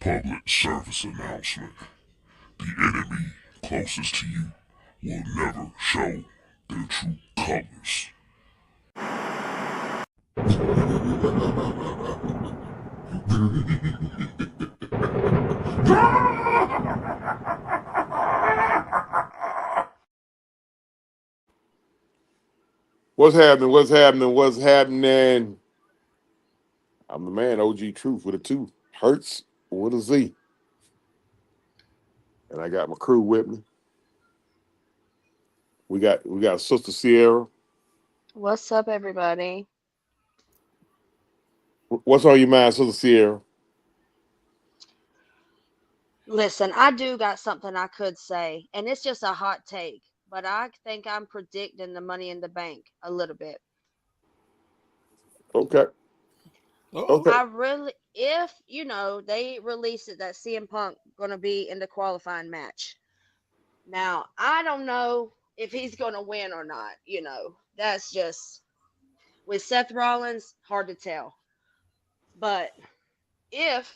Public service announcement. The enemy closest to you will never show their true colors. What's happening? What's happening? What's happening? I'm the man, OG Truth with a 2. Hurts with a Z. And I got my crew with me. We got Sister Sierra. What's up, everybody? What's on your mind, Sister Sierra? Listen, I do got something I could say, and it's just a hot take, but I think I'm predicting the Money in the Bank a little bit. Okay. Okay. I really, if they release it that CM Punk gonna be in the qualifying match. Now, I don't know if he's gonna win or not. That's just with Seth Rollins, hard to tell. But if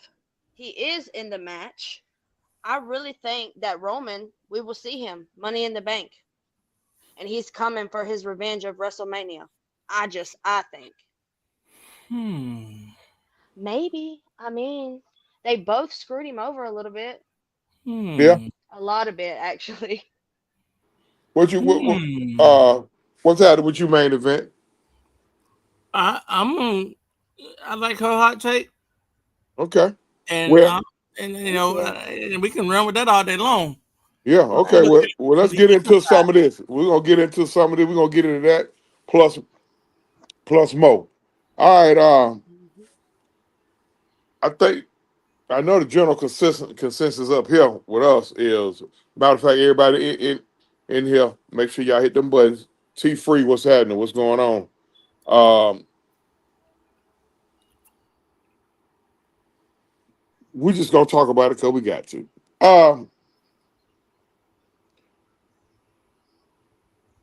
he is in the match, I really think that Roman, we will see him Money in the Bank, and he's coming for his revenge of WrestleMania. I think. Maybe. I mean, they both screwed him over a little bit, Yeah. a lot of it actually. What you what's happening with you main event? I like her hot take, Okay. and Well, and we can run with that all day long. yeah, But okay. Well, from let's the get evil into side, some of this. We're gonna get into some of this. We're gonna get into that plus more. All right, I think I know the general consensus up here with us is, matter of fact, everybody in here, make sure y'all hit them buttons. T free, what's happening? What's going on? We just gonna talk about it because we got to.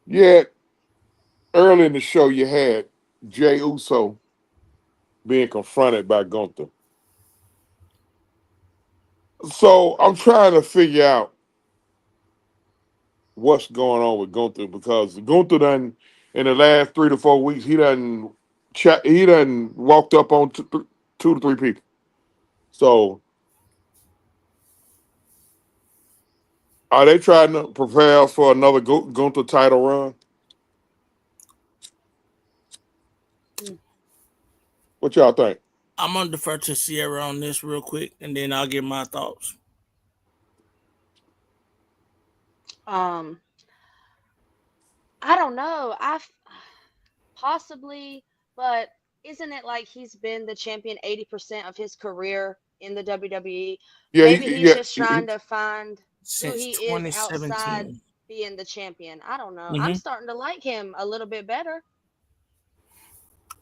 Yeah, early in the show you had Jey Uso being confronted by Gunther. So I'm trying to figure out what's going on with Gunther because Gunther done in the last 3 to 4 weeks he done walked up on 2 to 3 people. So are they trying to prepare for another Gunther title run? What y'all think? I'm gonna defer to Sierra on this real quick, and then I'll give my thoughts. Um, I don't know. I possibly, but isn't it like he's been the champion 80% of his career in the WWE? Yeah, Maybe he's just trying to find who Since he is outside 2017. being the champion. I don't know. I'm Mm-hmm. starting to like him a little bit better.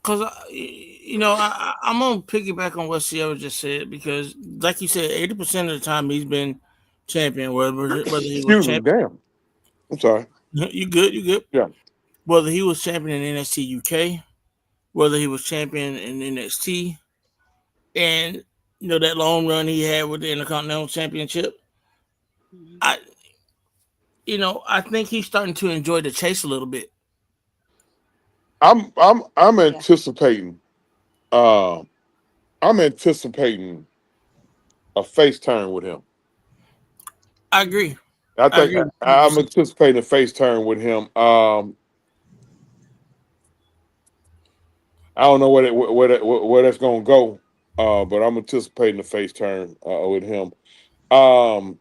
Because I'm gonna piggyback on what Sierra just said because, like you said, 80% of the time he's been champion. Whether he was excuse me, champion, damn. I'm sorry. you good, you good. Yeah. Whether he was champion in NXT UK, whether he was champion in NXT, and that long run he had with the Intercontinental Championship, Mhm. I I think he's starting to enjoy the chase a little bit. I'm Yeah. anticipating uh I'm anticipating a face turn with him. I agree. I I think agree. I'm anticipating a face turn with him. I don't know where that's gonna go, but I'm anticipating a face turn with him. Um,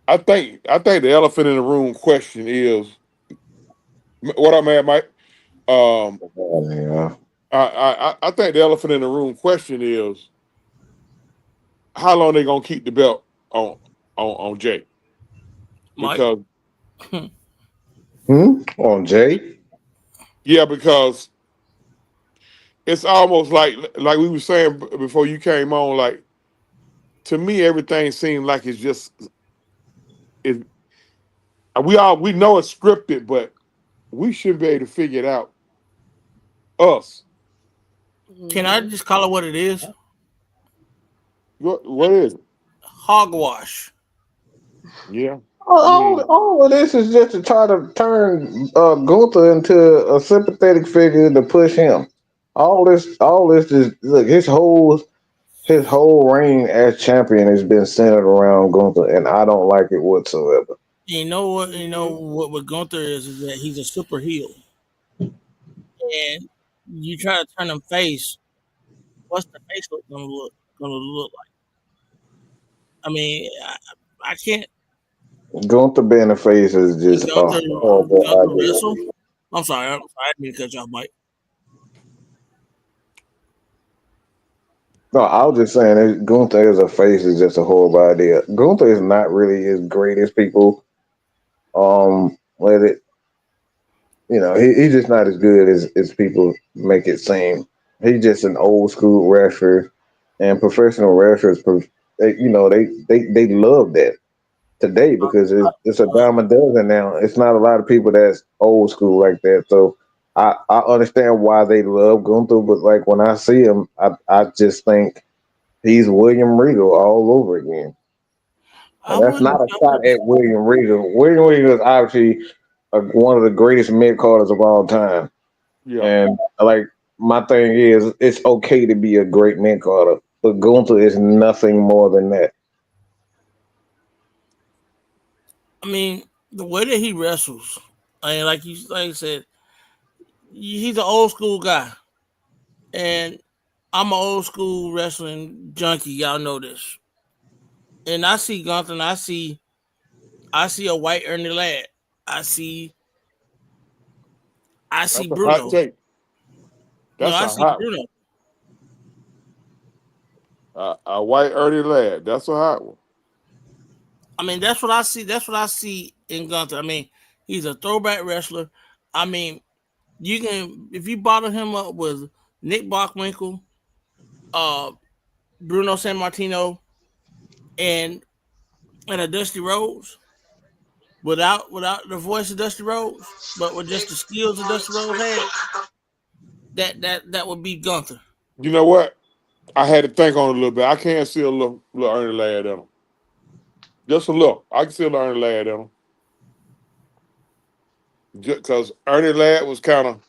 I think the elephant in the room question is what I'm at, Mike. Um, Yeah. I think the elephant in the room question is how long they gonna keep the belt on Jay Mike. because On Jay? yeah because it's almost like we were saying before you came on, like to me everything seems like it's just it we know it's scripted, but we should be able to figure it out. Us. Can I Mhm. just call it what it is? What is it? Hogwash. Yeah. I All, mean, all of this is just to try to turn Gunther into a sympathetic figure to push him. All this is look. His whole reign as champion has been centered around Gunther, and I don't like it whatsoever. You know what? You know Hmm. what Gunther is that he's a super heel, and you try to turn him face. What's the face look gonna look like? I mean, I can't. Gunther being a face is just a horrible Gunther wrestle. idea. I'm sorry. I didn't mean to cut you off, Mike. No, I was just saying that Gunther as a face is just a horrible idea. Gunther is not really as great as people let it. He's just not as good as people make it seem. He's just an old school wrestler, and professional wrestlers, they love that today because it's a dime a dozen now. It's not a lot of people that's old school like that. So I understand why they love Gunther, but like when I see him, I just think he's William Regal all over again. I And that's wouldn't. not a I shot wouldn't. at William Regal. William Regal is obviously one of the greatest mid carders of all time. yeah. And like my thing is, it's okay to be a great mid carder, but Gunther is nothing more than that. I mean, the way that he wrestles. I mean, like you said, he's an old school guy, and I'm an old school wrestling junkie. Y'all know this. And I see Gunther, and I see a white Ernie Ladd. I see I see That's a hot Bruno. take. No, That's I a see hot one. Bruno. A white early lad. That's a hot one. I mean, that's what I see. That's what I see in Gunther. I mean, he's a throwback wrestler. I mean, you can if you bottle him up with Nick Bockwinkel, uh, Bruno San Martino, and a Dusty Rhodes, without the voice of Dusty Rhodes, but with just the skills that Dusty Rhodes had, that would be Gunther. You know what? I had to think on it a little bit. I can't see a little Ernie Ladd in him. Just a little. I can see a little Ernie Ladd in him. Because Ernie Ladd was kind of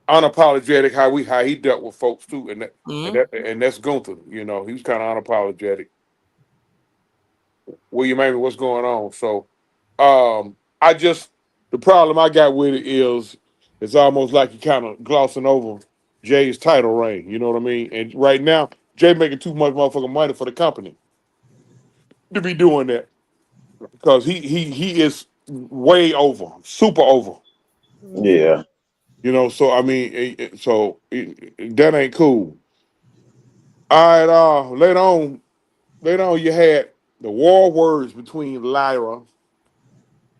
unapologetic how he dealt with folks too, Mm-hmm. and that's Gunther. You know, he was kind of unapologetic. William Amy, what's going on? So, I just the problem I got with it is it's almost like you kind of glossing over Jay's title reign. You know what I mean? And right now, Jay making too much motherfucking money for the company to be doing that because he is way over, super over. Hmm. Yeah. You know, so I mean, that ain't cool. All right, later on, you had the war words between Lyra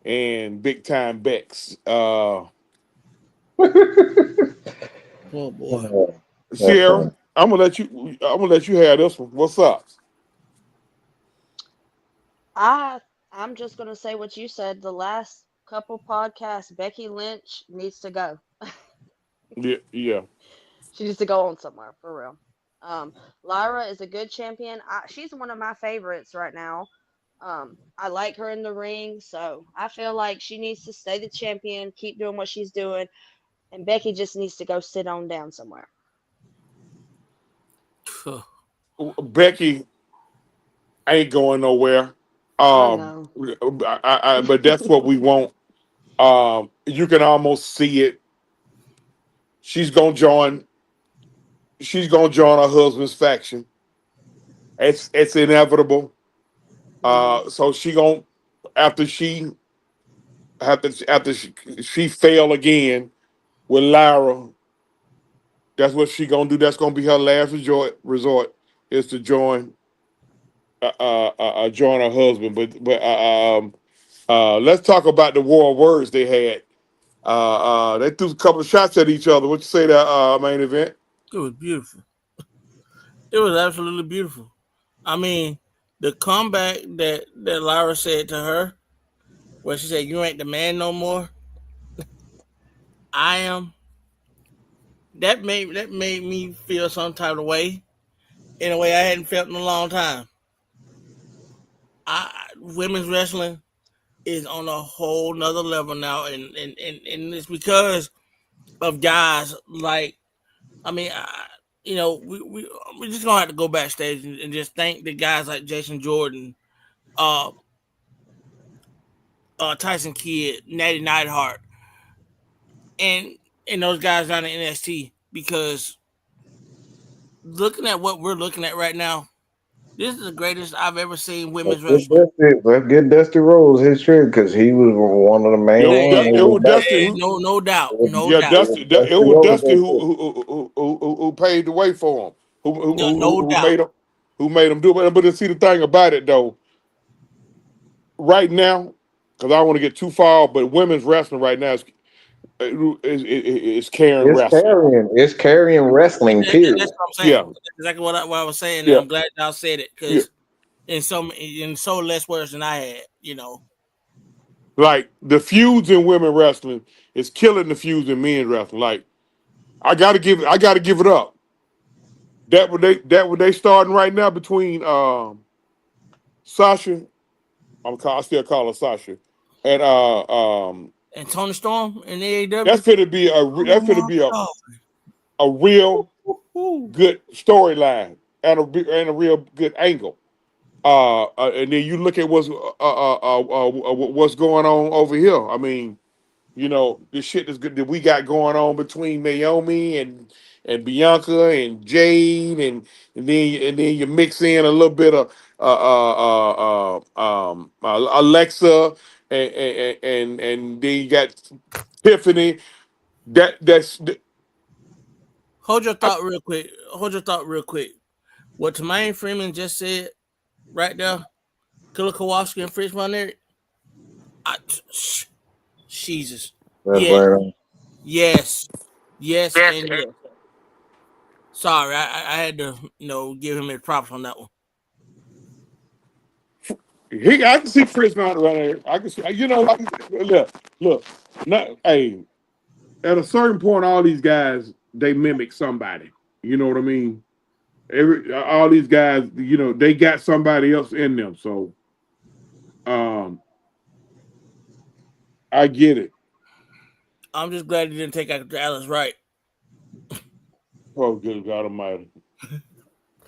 and Big Time Bex. Oh boy. Oh, that's Sierra, funny. I'm gonna let you have this one. What's up? I'm just gonna say what you said. The last couple podcasts, Becky Lynch needs to go. Yeah, yeah. She needs to go on somewhere for real. Um, Lyra is a good champion. She's one of my favorites right now. I like her in the ring, so I feel like she needs to stay the champion, keep doing what she's doing, and Becky just needs to go sit on down somewhere. Becky ain't going nowhere. I Um, know. but that's what we want. You can almost see it. She's gonna join. She's gonna join her husband's faction. It's inevitable. Hmm. So she gonna after she after she fail again with Lyra. That's what she gonna do. That's gonna be her last resort is to join her husband. But let's talk about the war of words they had. They threw a couple of shots at each other. What you say that main event? It was beautiful. It was absolutely beautiful. I mean, the comeback that Lyra said to her, where she said, "You ain't the man no more. I am." That made me feel some type of way, in a way I hadn't felt in a long time. Women's wrestling is on a whole nother level now, and it's because of guys like, I mean, we just gonna have to go backstage and just thank the guys like Jason Jordan, uh, Tyson Kidd, Natty Neidhart, and and those guys down in NXT, because looking at what we're looking at right now, this is the greatest I've ever seen women's wrestling. Let's get Dusty Rhodes his shit because he was one of the It main was, ones. Hey, it was Dusty hey, who, no doubt, no yeah, doubt, Dusty. It was Rhodes Dusty that shit. who paved the way for him, no doubt. who made him do it. But to see the thing about it though, right now, because I don't want to get too far, but women's wrestling right now is carrying wrestling. It's carrying wrestling, And period. that's what I'm saying. Yeah, That's exactly what I was saying, and yeah, I'm glad y'all said it, yeah. because in so less words than I had, Like the feuds in women wrestling is killing the feuds in men's wrestling. Like I gotta give it up. What they starting right now between Sasha, I still call her Sasha, and And Tony Storm in AEW. that's gonna be Oh my god. a real Woo-hoo. good storyline and a real good angle. And then you look at what's going on over here. I mean, you know, the shit is good that we got going on between Naomi and Bianca and Jade, and then you mix in a little bit of Alexa, and then you got Tiffany. That's Hold your thought real quick. Hold your thought real quick. What Tremaine Freeman just said right there, Killer Kowalski and Fritz Von Erich. I, Jesus. That's Yes, right on. yes, yes, and yes. Sorry, I had to give him his props on that one. I can see Fritz not right there. I can see, look, not, hey, at a certain point, all these guys they mimic somebody. You know what I mean? All these guys, they got somebody else in them. So, um, I get it. I'm just glad he didn't take after Alice Wright. Oh, good God Almighty!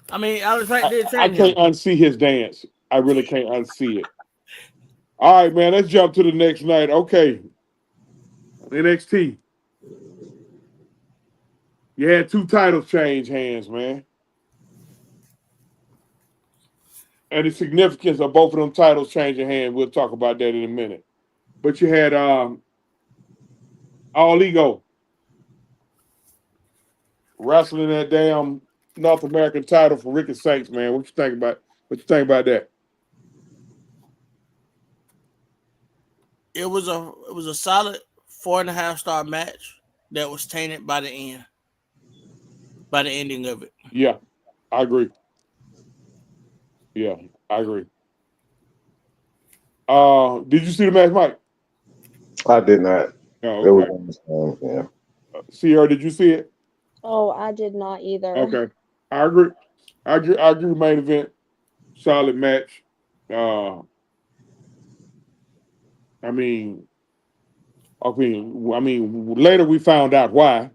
I mean, Alice Wright did I train him. can't unsee his dance. I really can't unsee it. All right, man. Let's jump to the next night. Okay, NXT. You had two titles change hands, man, and the significance of both of them titles changing hands. We'll talk about that in a minute. But you had All Ego wrestling that damn North American title for Ricky Saints, man. What you think about? What you think about that? It was a solid 4.5 star match that was tainted by the ending of it. Yeah, I agree. Yeah, I agree. Did you see the match, Mike? I did not. Oh, It was okay. on the same, yeah. Sierra, did you see it? Oh, I did not either. Okay, I agree. I agree. Main event, solid match. Uh, I mean, later we found out why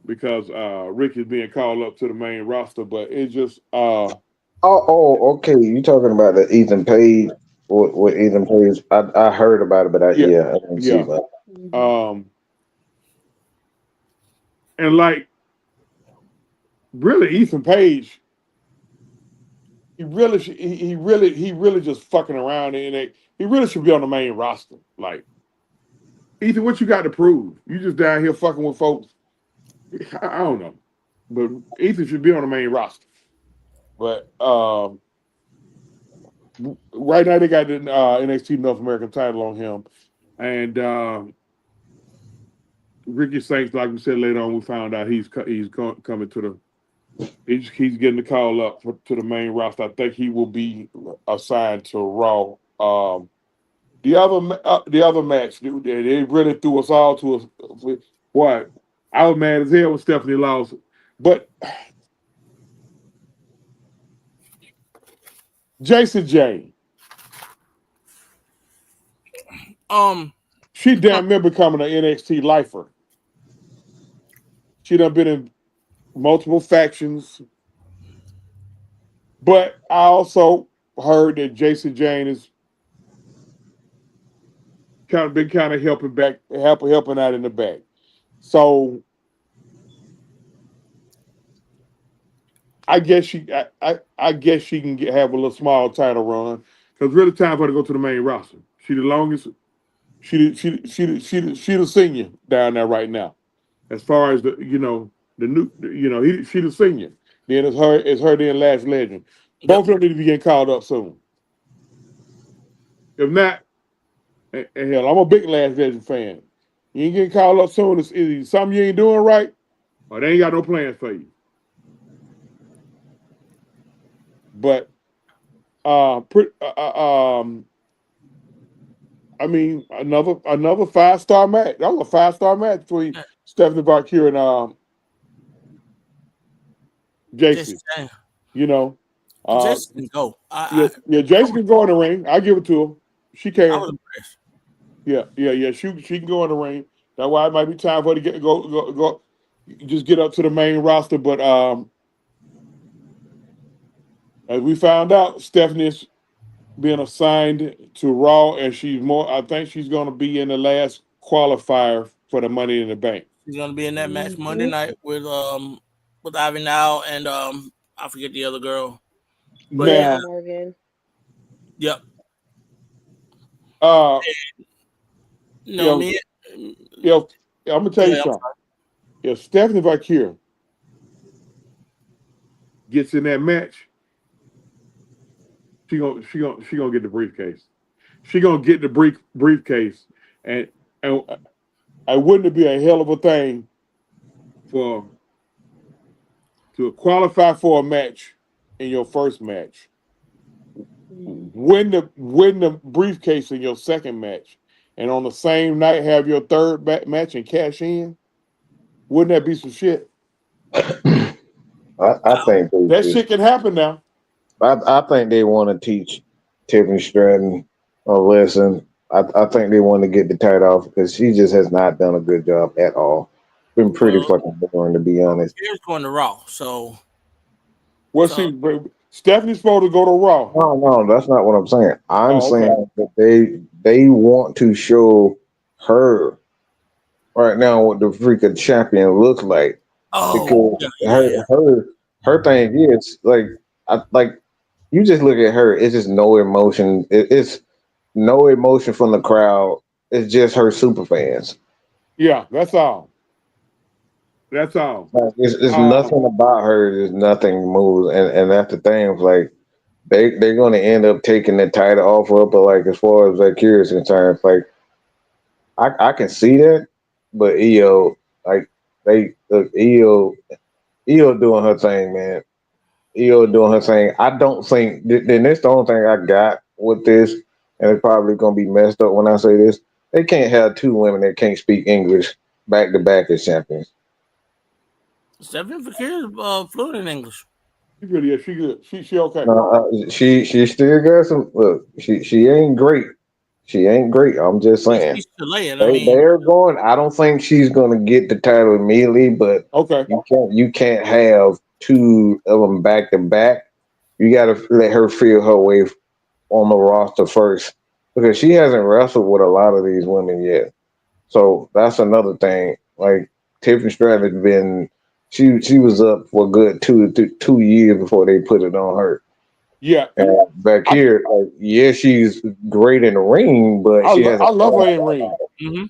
because Rick is being called up to the main roster, but it just Okay. You talking about the Ethan Page? With Ethan Page? I heard about it, but yeah, I didn't see yeah. that. Mhm. Um, and like really, Ethan Page, he really just fucking around in it. He really should be on the main roster. Like Ethan, what you got to prove? You just down here fucking with folks. I don't know, but Ethan should be on the main roster. But right now they got the NXT North American title on him, and Ricky Saints, like we said later on, we found out coming to the. He's getting the call up to the main roster. I think he will be assigned to Raw. The other match, they really threw us all to us. What I was mad as hell when Stephanie lost, but Jason Jane. She damn near becoming an NXT lifer. She done been in multiple factions. But I also heard that Jason Jane is kind of helping out in the back. So I guess I guess she can have a little small title run because really time for her to go to the main roster. She the longest. She the senior down there right now. As far as the she the senior. Then it's her then last legend. Both of them need to be getting called up soon. If not, and hell, I'm a big Last Legend fan. You ain't getting called up soon. It's either something you ain't doing right, or they ain't got no plans for you. But I mean, another 5-star match. That was a 5-star match between Stephanie Valkyrie and Jason. You know, Jason can go. Jason can go in the ring. I give it to her. She can. I was impressed. Yeah. She can go in the ring. That's why it might be time for her to go. Just get up to the main roster. But as we found out, Stephanie's being assigned to Raw, and I think she's going to be in the last qualifier for the Money in the Bank. She's going to be in that match Monday night with Ivy Now and I forget the other girl. But now, Morgan. Yep. I'm gonna tell you something. If Stephanie Valkyrie gets in that match, she gonna get the briefcase. She gonna get the briefcase, and wouldn't it be a hell of a thing to qualify for a match in your first match, win the briefcase in your second match, and on the same night have your third match and cash in? Wouldn't that be some shit? I think that shit can happen now. I think they want to teach Tiffany Stratton a lesson. I think they want to get the title off because she just has not done a good job at all. Been pretty fucking boring, to be honest. Here's going to Raw, so. Stephanie's supposed to go to Raw. No, that's not what I'm saying. I'm saying that they want to show her right now what the freaking champion looks like. Because her thing is like you just look at her. It's just no emotion. It's no emotion from the crowd. It's just her super fans. Yeah, that's all. That's all. It's nothing about her. There's nothing moves, and that's the thing. Like they're going to end up taking the title off of her. But like as far as Valkyrie is concerned, like I can see that, but EO EO doing her thing, man. EO doing her thing. I don't think. Then that's the only thing I got with this, and it's probably going to be messed up when I say this. They can't have two women that can't speak English back to back as champions. Stephanie Valkyrie is fluent in English. She good. She okay. She still got some. Look, she ain't great. She ain't great. I'm just saying. They're going. I don't think she's going to get the title immediately, but you can't have two of them back to back. You got to let her feel her way on the roster first because she hasn't wrestled with a lot of these women yet. So that's another thing. Like Tiffany Stratton has been. She was up for a good 2 years before they put it on her. Yeah. And back here, she's great in the ring, but I love her in the ring. Mm-hmm.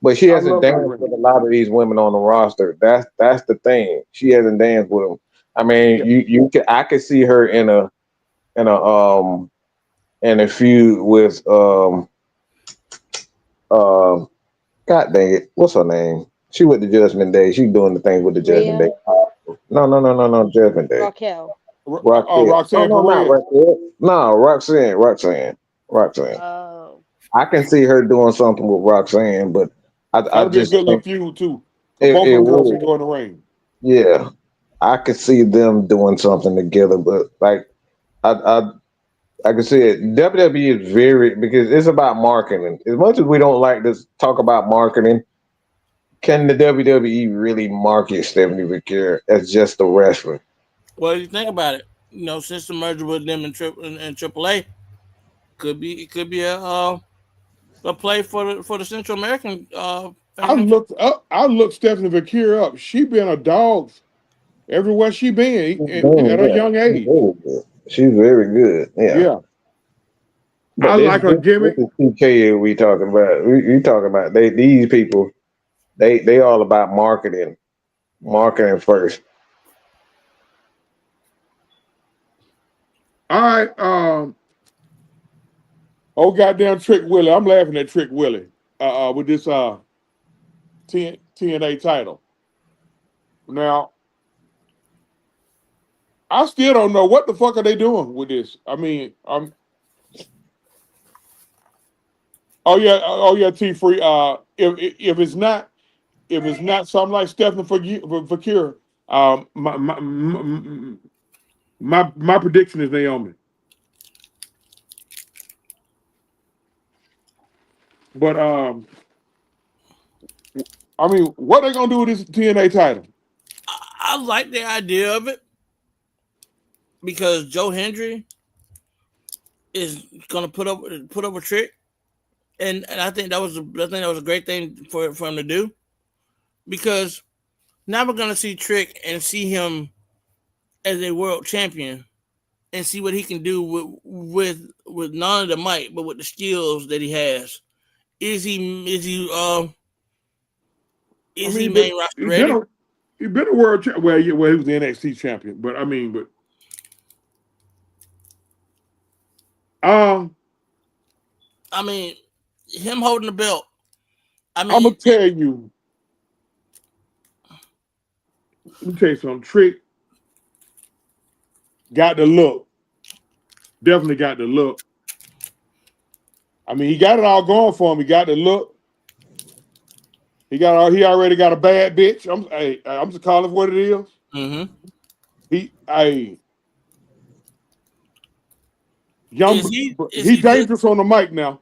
But she hasn't danced with a lot of these women on the roster. That's the thing. She hasn't danced with them. I mean, I could see her in a feud with God dang it, what's her name? She with the Judgment Day. She doing the thing with the Judgment Day. No, Judgment Day. Raquel. Roxanne Perez. No, Roxanne. Oh. I can see her doing something with Roxanne, but I just be a good little feud too. Both of them girls can go in the ring. Yeah, I could see them doing something together, but like I like I said, WWE is very because it's about marketing. As much as we don't like to talk about marketing, can the WWE really market Stephanie McCure as just a wrestler? Well, you think about it, since the merger with them and AAA, could be a play for the Central American fans. I looked Stephanie Vakir up. She been a dog everywhere she been at a young age. She's very good. Yeah. Yeah. But I like her gimmick. This is TK we talking about. We talking about these people. They all about marketing first. All right. Oh goddamn Trick Willie. I'm laughing at Trick Willie with this TNA title. Now, I still don't know what the fuck are they doing with this. I mean, oh yeah, T Free. If it's not something like Stephanie Fakir, my prediction is Naomi. But I mean, what are they gonna do with this TNA title? I like the idea of it because Joe Hendry is gonna put up a Trick, and I think that was a great thing for him to do because now we're gonna see Trick and see him as a world champion and see what he can do with not only the might but with the skills that he has. Is he main roster ready? He's been a world champion. Well, he was the NXT champion, but I mean, him holding the belt. I'm gonna tell you. Let me tell you something. Trick got the look. Definitely got the look. I mean, he got it all going for him. He got the look. He already got a bad bitch. I'm just calling it what it is. Mm-hmm. He's dangerous on the mic now.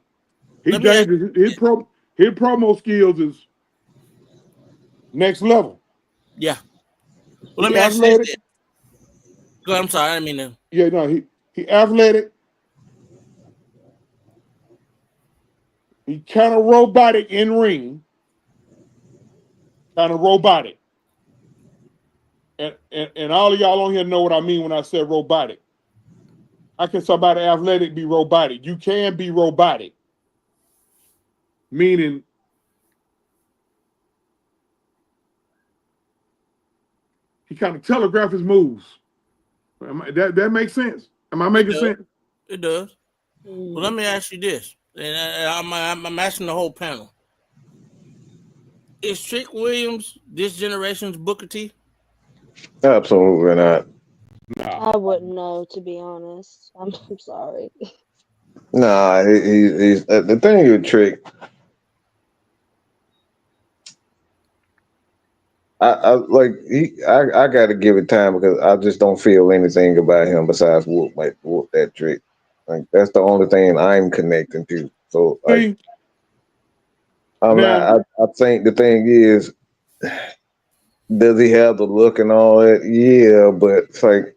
He's dangerous. His promo skills is next level. Yeah. Well, let me ask you this. Go ahead, I'm sorry, I didn't mean to. Yeah, no, he athletic. He kind of robotic in ring. Kind of robotic. And all of y'all on here know what I mean when I said robotic. How can somebody athletic be robotic? You can be robotic. Meaning he kind of telegraph his moves. That makes sense. Am I making sense? It does. Well, let me ask you this, and I'm asking the whole panel: is Trick Williams this generation's Booker T? Absolutely not. I wouldn't know, to be honest. I'm sorry. Nah, he's the thing with Trick. I got to give it time because I just don't feel anything about him besides whoop that Trick. Like that's the only thing I'm connecting to. So like, I think the thing is, does he have the look and all that? Yeah, but it's like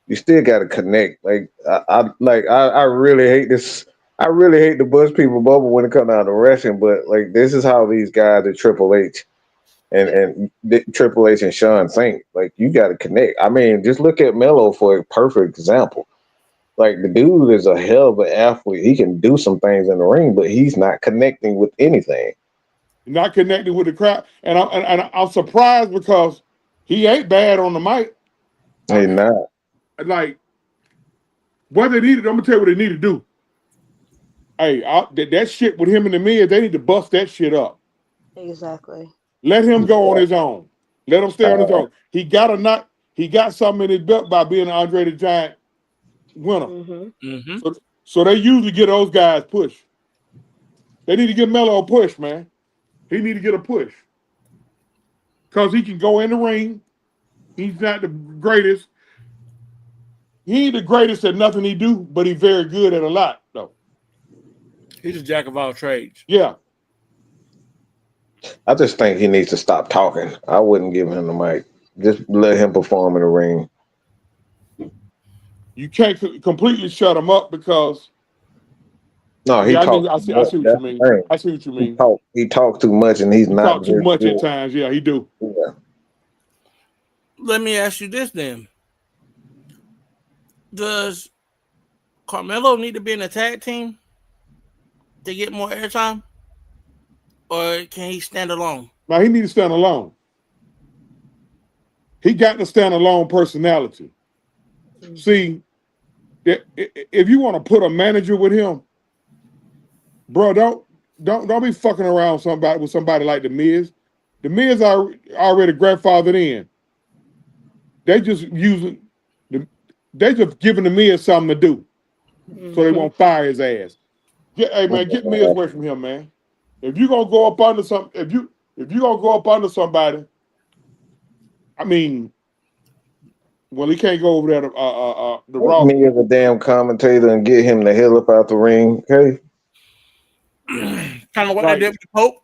you still got to connect. Like I really hate this. I really hate the buzz people bubble when it comes down to wrestling. But like this is how these guys at Triple H and Triple H and Sean think. Like you got to connect. I mean, just look at Melo for a perfect example. Like the dude is a hell of an athlete. He can do some things in the ring, but he's not connecting with anything. Not connecting with the crowd, and I'm surprised because he ain't bad on the mic. He's not. Like what they needed. I'm gonna tell you what they need to do. Hey, that shit with him and the Miz, they need to bust that shit up. Exactly. Let him go on his own. Let him stay on his own. He got something in his belt by being an Andrade the Giant winner. Mm-hmm. Mm-hmm. So they usually get those guys push. They need to give Melo a push, man. He need to get a push. Because he can go in the ring. He's not the greatest. He ain't the greatest at nothing he do, but he very good at a lot, though. He's a jack of all trades. Yeah. I just think he needs to stop talking. I wouldn't give him the mic. Just let him perform in the ring. You can't completely shut him up because No, he yeah, talks. I see what you mean. I see what you mean. He talks too much, and he's He not talk too very much good. at times. Yeah, he do. Yeah. Let me ask you this then: does Carmelo need to be in a tag team to get more airtime, or can he stand alone? Now he need to stand alone. He got to stand alone personality. See, if you want to put a manager with him, bro, don't be fucking around with somebody like the Miz. The Miz are already grandfathered in. They just giving the Miz something to do, so they won't fire his ass. Hey man, get Miz away from him, man. If you gonna go up under if you gonna go up under somebody, I mean, well, he can't go over there to the Raw. Me as a damn commentator and get him the hell up out the ring, okay? Kind of what they did with the Pope.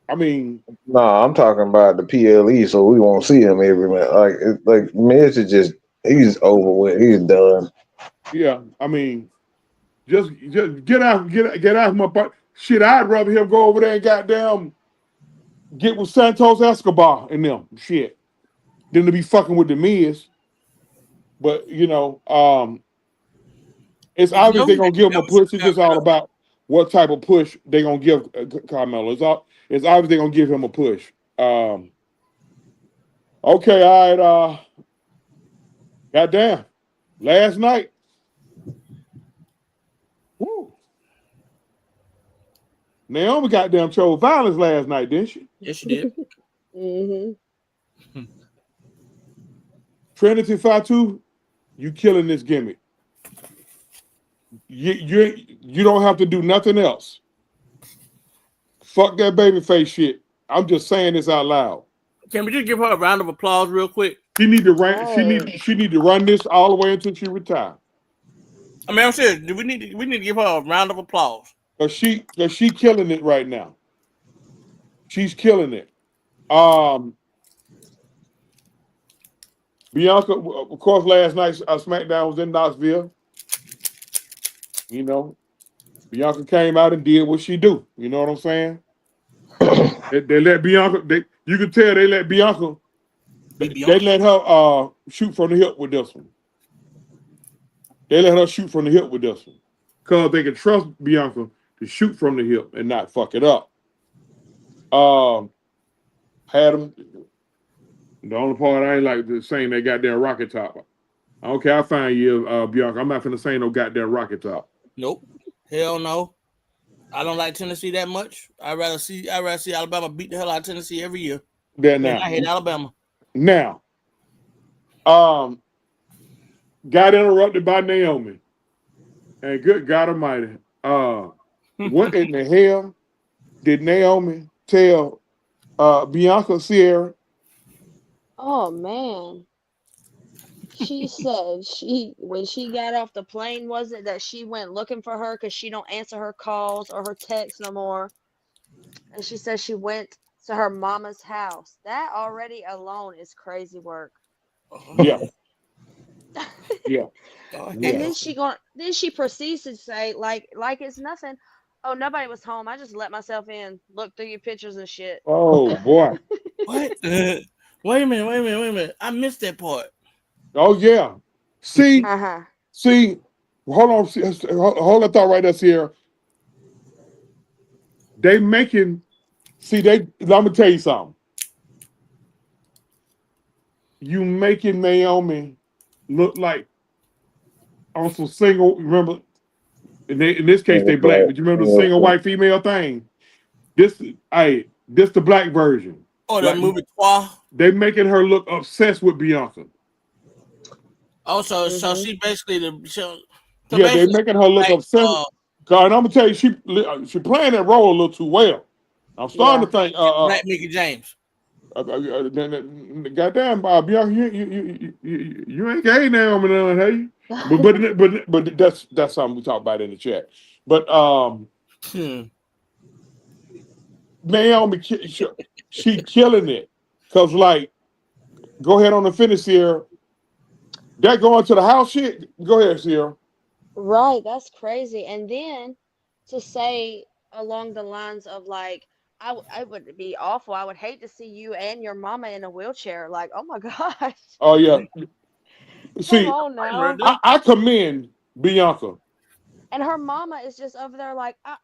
I mean, no, I'm talking about the PLE, so we won't see him every minute. Like Miz is he's over with. He's done. Yeah, I mean, just get out him up. Shit, I'd rather him go over there and goddamn get with Santos Escobar and them shit than to be fucking with the Miz. But you know, it's obvious they're gonna give him a push. It's just all about what type of push they're gonna give Carmelo. It's obvious they're gonna give him a push. Okay, all right. Goddamn, last night. Woo. Naomi goddamn chose violence last night, didn't she? Yes, she did. Trinity Fatu, you killing this gimmick. You don't have to do nothing else. Fuck that babyface shit. I'm just saying this out loud. Can we just give her a round of applause real quick? She need to run this all the way until she retires. I mean, I'm serious. We need to give her a round of applause. Cause she killing it right now. She's killing it. Bianca, of course, last night SmackDown was in Knoxville. You know, Bianca came out and did what she do. You know what I'm saying? they let Bianca. You can tell they let Bianca. They let her shoot from the hip with this one. They let her shoot from the hip with this one, cause they can trust Bianca to shoot from the hip and not fuck it up. Had them. The only part I ain't like is saying they got their rocket top. I don't care. I find you, Bianca. I'm not finna say no goddamn rocket top. Nope. Hell no. I don't like Tennessee that much. I'd rather see Alabama beat the hell out of Tennessee every year. There now. I hate Alabama. Now, got interrupted by Naomi. And good God Almighty, what in the hell did Naomi tell Bianca Sierra? Oh man. She said when she got off the plane, was it that she went looking for her because she don't answer her calls or her texts no more? And she said she went to her mama's house. That already alone is crazy work. Yeah. Yeah. And then she proceeds to say like it's nothing. Oh, nobody was home. I just let myself in, look through your pictures and shit. Oh boy. What? Wait a minute. I missed that part. Oh yeah. See, hold on, hold that thought right there, Sierra. Let me tell you something. You making Naomi look like on some single, remember, in this case they black, but you remember the single white female thing? This the black version. Oh, that movie Trois. They making her look obsessed with Bianca. Oh, so she basically they making her look obsessed. God, I'm gonna tell you, she playing that role a little too well. I'm starting to think Black Mickey James. Goddamn, Bianca, you ain't gay now, man, hey. But that's something we talk about in the chat. But Naomi, she killing it, cause like, go ahead on the finish here. That going to the house shit. Go ahead, Sierra. Right, that's crazy. And then to say along the lines of like, I would be awful. I would hate to see you and your mama in a wheelchair. Like, oh my gosh. Oh yeah. Come See, on now. I commend Bianca. And her mama is just over there like, I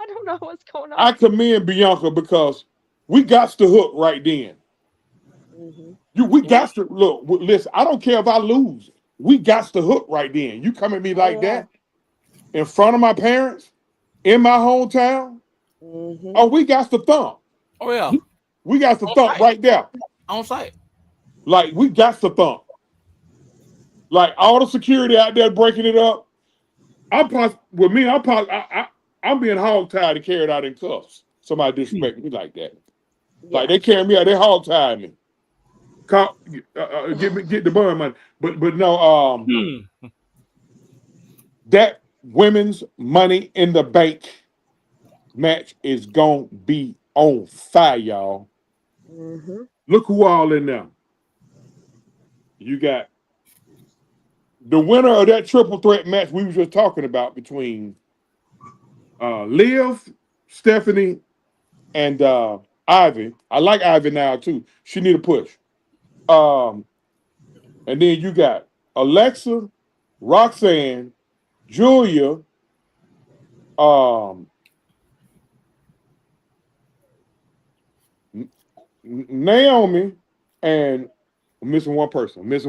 don't know what's going I on. commend Bianca because we got the hook right then. We got to look. Listen, I don't care if I lose. We got the hook right then. You come at me like that in front of my parents in my hometown. Oh, we got the thump. Oh yeah, we got the thump right there on site. Like we got the thump. Like all the security out there breaking it up. I'm being hog-tied and carried out in cuffs. Somebody disrespect me like that. Yeah. Like they carry me out, they hog-tied me. Get the bun money. But no, that women's Money in the Bank match is gonna be on fire, y'all. Look who all in there. You got the winner of that triple threat match we were just talking about between Liv, Stephanie, and Ivy. I like Ivy now too. She need a push. And then you got Alexa, Roxanne, Julia, Naomi, and I'm missing one person. That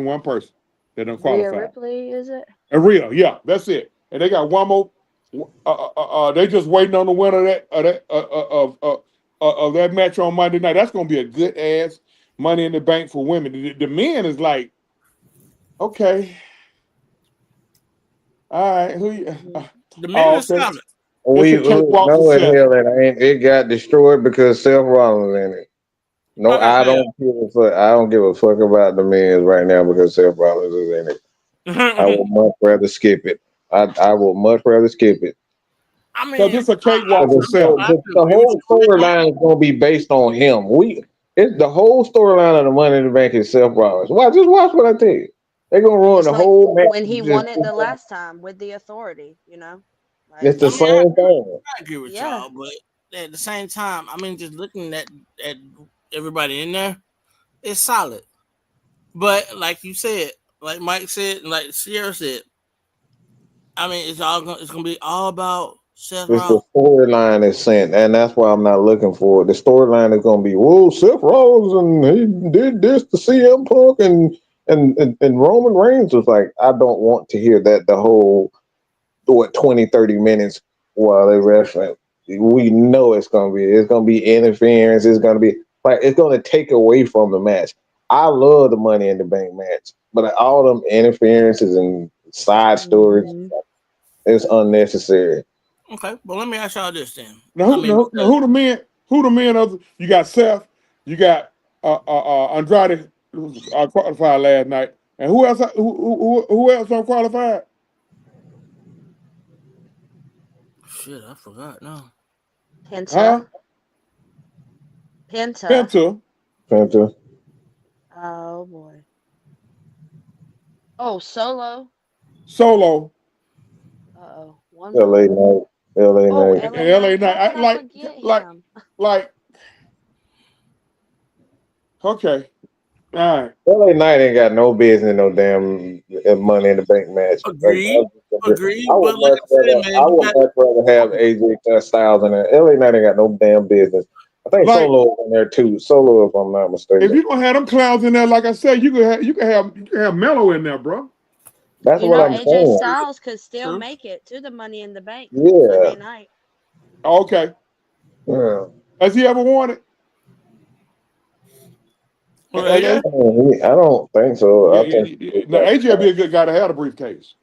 don't qualify. Rhea Ripley, is it? And Rhea, yeah, that's it. And they got one more. They just waiting on the winner of that match on Monday night. That's gonna be a good ass Money in the Bank for women. The men is like, okay, all right, who you? The men is solid. We know it hell it got destroyed because Seth Rollins in it. No, I don't give a fuck. I don't give a fuck about the men's right now because Seth Rollins is in it. I would much rather skip it. I would much rather skip it. I mean, it's a cakewalk for Seth. The whole storyline is going to be based on him. It's the whole storyline of the Money in the Bank is Seth Rollins. Just watch what I tell you. They're gonna ruin the whole match. When he won it the last time with the Authority, you know. Like, it's the same thing. I agree with y'all, but at the same time, I mean, just looking at everybody in there, it's solid. But like you said, like Mike said, and like Sierra said, I mean, it's gonna be all about Seth Rollins. The storyline is sent, and that's why I'm not looking for it. The storyline is gonna be, whoa, Seth Rollins and he did this to CM Punk and Roman Reigns. Was like, I don't want to hear that the whole 20-30 minutes while they wrestling. We know it's gonna be interference. It's gonna be like it's gonna take away from the match. I love the Money in the Bank match, but all them interferences and side stories, it's unnecessary. Okay, well let me ask y'all this then. Now, who the men? Who the men of? You got Seth. You got Andrade qualified last night, and who else? Who else unqualified? Shit, I forgot. No. Penta. Oh boy. Oh, Solo. Uh-oh. LA Knight. LA Knight. Like. Okay. All right. LA Knight ain't got no business in no damn Money in the Bank match. Agreed. I would much rather have AJ Styles in there. LA Knight ain't got no damn business. I think Solo is in there too. Solo, if I'm not mistaken. If you're gonna have them clowns in there, like I said, you can have Mello in there, bro. That's what I'm saying. AJ Styles could still make it to the Money in the Bank Sunday night. Okay. Yeah. Has he ever won it? I don't think so. I think AJ would be a good guy to have a briefcase.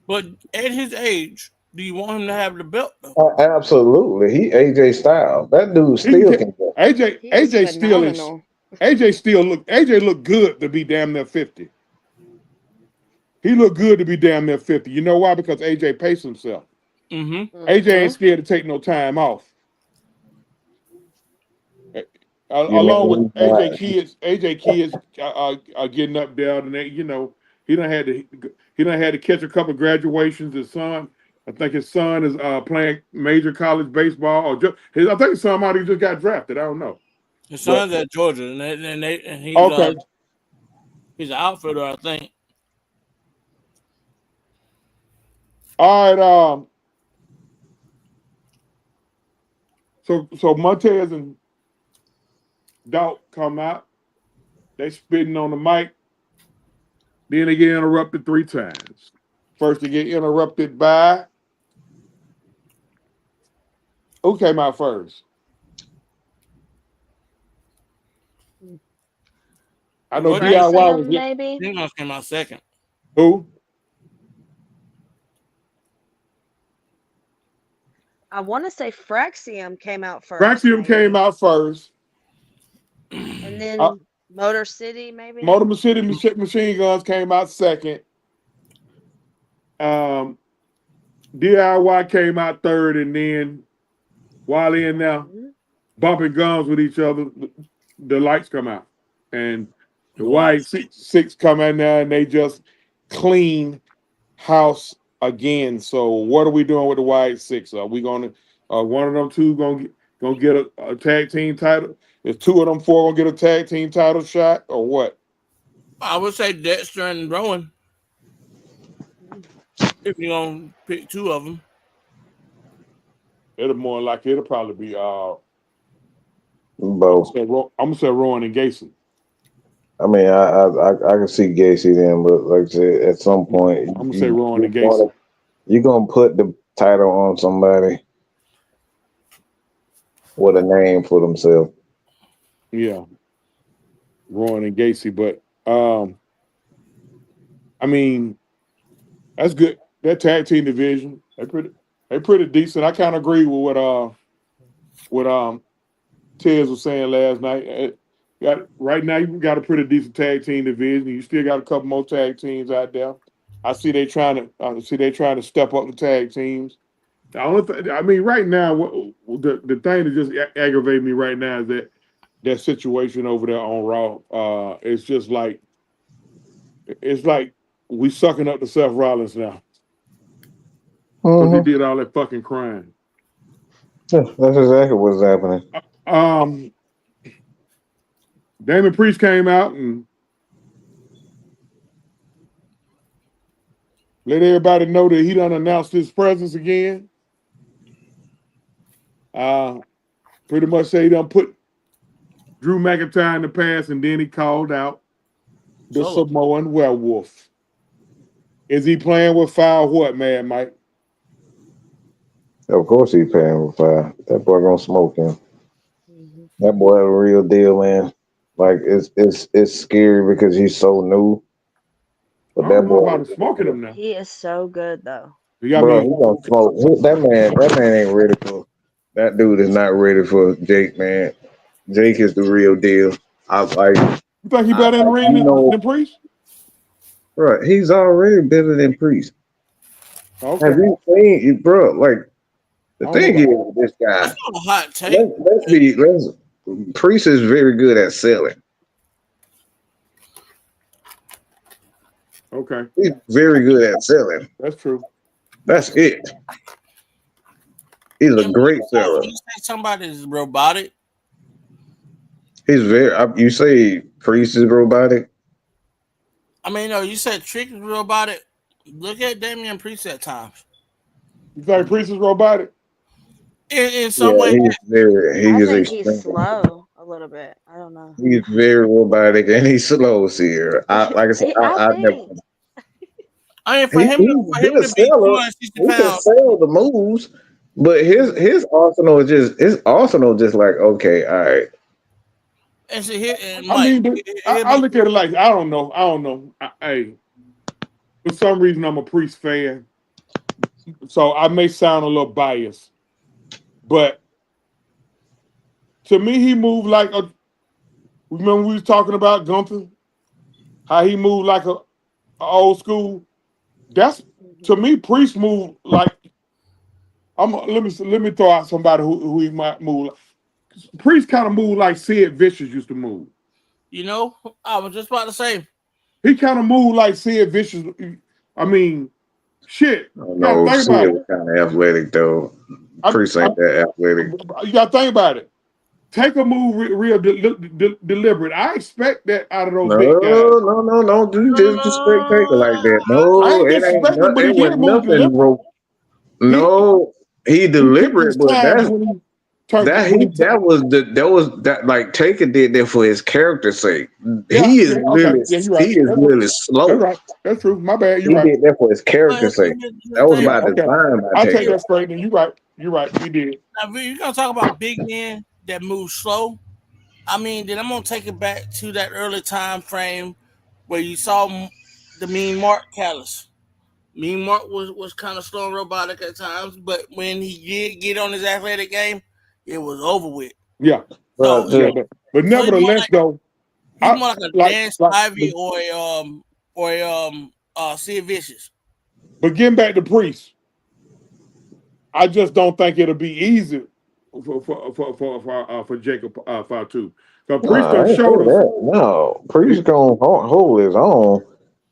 But at his age, Do you want him to have the belt though? Absolutely. He AJ style. That dude He can still get can go. AJ. He is AJ still is. phenomenal. AJ look good to be damn near 50. He looked good to be damn near 50. You know why? Because AJ paced himself. Mm-hmm. AJ ain't Mhm. scared to take no time off. You Along with know, he's not. AJ kids are getting up there, and they, he done had to catch a couple graduations. His son, I think his son is playing major college baseball, or I think his son might have just got drafted. I don't know, His but son's at Georgia, and okay, he's an outfielder, I think. all right. So Montez and Doubt come out. They spitting on the mic. Then they get interrupted 3 times. First, they get interrupted by who came out first? I know DIY was Fraxium, maybe. Jingles came out second. who? I want to say Fraxium came out first, Fraxium came maybe, out first. and Uh, then Motor City, maybe. Motor City Machine Guns came out second. Um, DIY came out third, and then while in now Mhm. bumping guns with each other, the lights come out, and the Gloats. white six come in there, and they just clean house again. So what are we doing with the white six? Are we going to? One of them two gonna get a tag team title? Is 2 of them 4 gonna get a tag team title shot, or what? I would say Dexter and Rowan, if you're gonna pick 2 of them. It'll more like it'll probably be Both. I'm gonna say Rowan and Gacy. I mean, I can see Gacy then, but like I said, at some point, I'm gonna say Rowan and Gacy. you're gonna put the title on somebody with a name for themselves. Yeah, Rowan and Gacy. But I mean, that's good. That tag team division, they pretty decent. I kind of agree with what Tez was saying last night. Right now, you got a pretty decent tag team division. You still got a couple more tag teams out there. I see they trying to step up the tag teams. The only I mean, right now, the thing that just aggravates me right now is that situation over there on Raw. It's like we sucking up to Seth Rollins now because he Mm-hmm. did all that fucking crying. Yeah, that's exactly what's happening. Um, Damon Priest came out and let everybody know that he done announced his presence again. Pretty much say he done put Drew McIntyre in the past, and then he called out the Solo. Samoan Werewolf. Is he playing with fire? What, man, Mike? Of course, he's paying with fire. That boy gonna smoke him. Mhm. That boy a real deal, man. Like it's scary because he's so new. I But that don't know boy, about him smoking him now. He is so good, though. I bro, he mean, gonna smoke. That man ain't ready for. That dude is not ready for Jake, man. Jake is the real deal. I like. you think he better in the ring You know, than Priest? bro, he's already better than Priest. Have Okay. you seen, bro? Like the I don't know thing about. is, with this guy. That's not a hot take. Let's. Priest is very good at selling. Okay, He's very good at selling. that's true. That's it. He's a And great seller. when you say somebody is robotic, He's very. You say Priest is robotic. I mean, no, you said Trick is robotic. Look at Damian Priest at times. You think Priest is robotic? In some Yeah, way, he's very. He I is think he's extremely. slow a little bit. I don't know. He's very robotic and he's slow here. Like I said, I I never. think. I mean, He's for a him good to be seller. 260 He can pounds, sell the moves, but his arsenal is just like okay, all right. and see here, and I Mike, mean, he'll I be look at it like I don't know. Hey, for some reason I'm a Priest fan. So I may sound a little biased, but to me, he moved like a. Remember we was talking about Gunther, how he moved like a old school. That's to Mhm. me, Priest moved like let me throw out somebody who he might move. Priest kind of moved like Sid Vicious used to move. You know, I was just about to say, He kind of moved like Sid Vicious. I mean, shit. I don't You got to know. think Sid about it. was kind of athletic though. I'm, Priest ain't I'm, that athletic. you got to think about it. Take a move real deliberate. I expect that out of those No, big guys. no, no, don't do no, no, just no, the spectator like that. I No, ain't it ain't. disrespecting him, but he It did wasn't move nothing. deliberate. He No, he he took his deliberate, but time when he turned that when he he took. that was that like Taker did that for his character's sake. Yeah, yeah, okay, yeah, you're He right. is really That's slow. right. That's true. My bad. You're He right. did that for his but character's see, sake. here's That the was thing. Yeah, by okay. design by I'll take Taker. that straight. And you're right. You're right. He did. Now, if you're gonna talk about big men that move slow, I mean, then I'm gonna take it back to that early time frame where you saw the Mean Mark Callis. Mean Mark was kind of slow and robotic at times, but when he did get on his athletic game, it was over with. Yeah, But So yeah. just But so nevertheless, though, he's I more like a like Dan like. Spivey or Sid Vicious. But getting back to Priest, I just don't think it'll be easy for Jacob Fatu. Because Priest I done ain't say showed us. that. No, Priest gonna hold his own.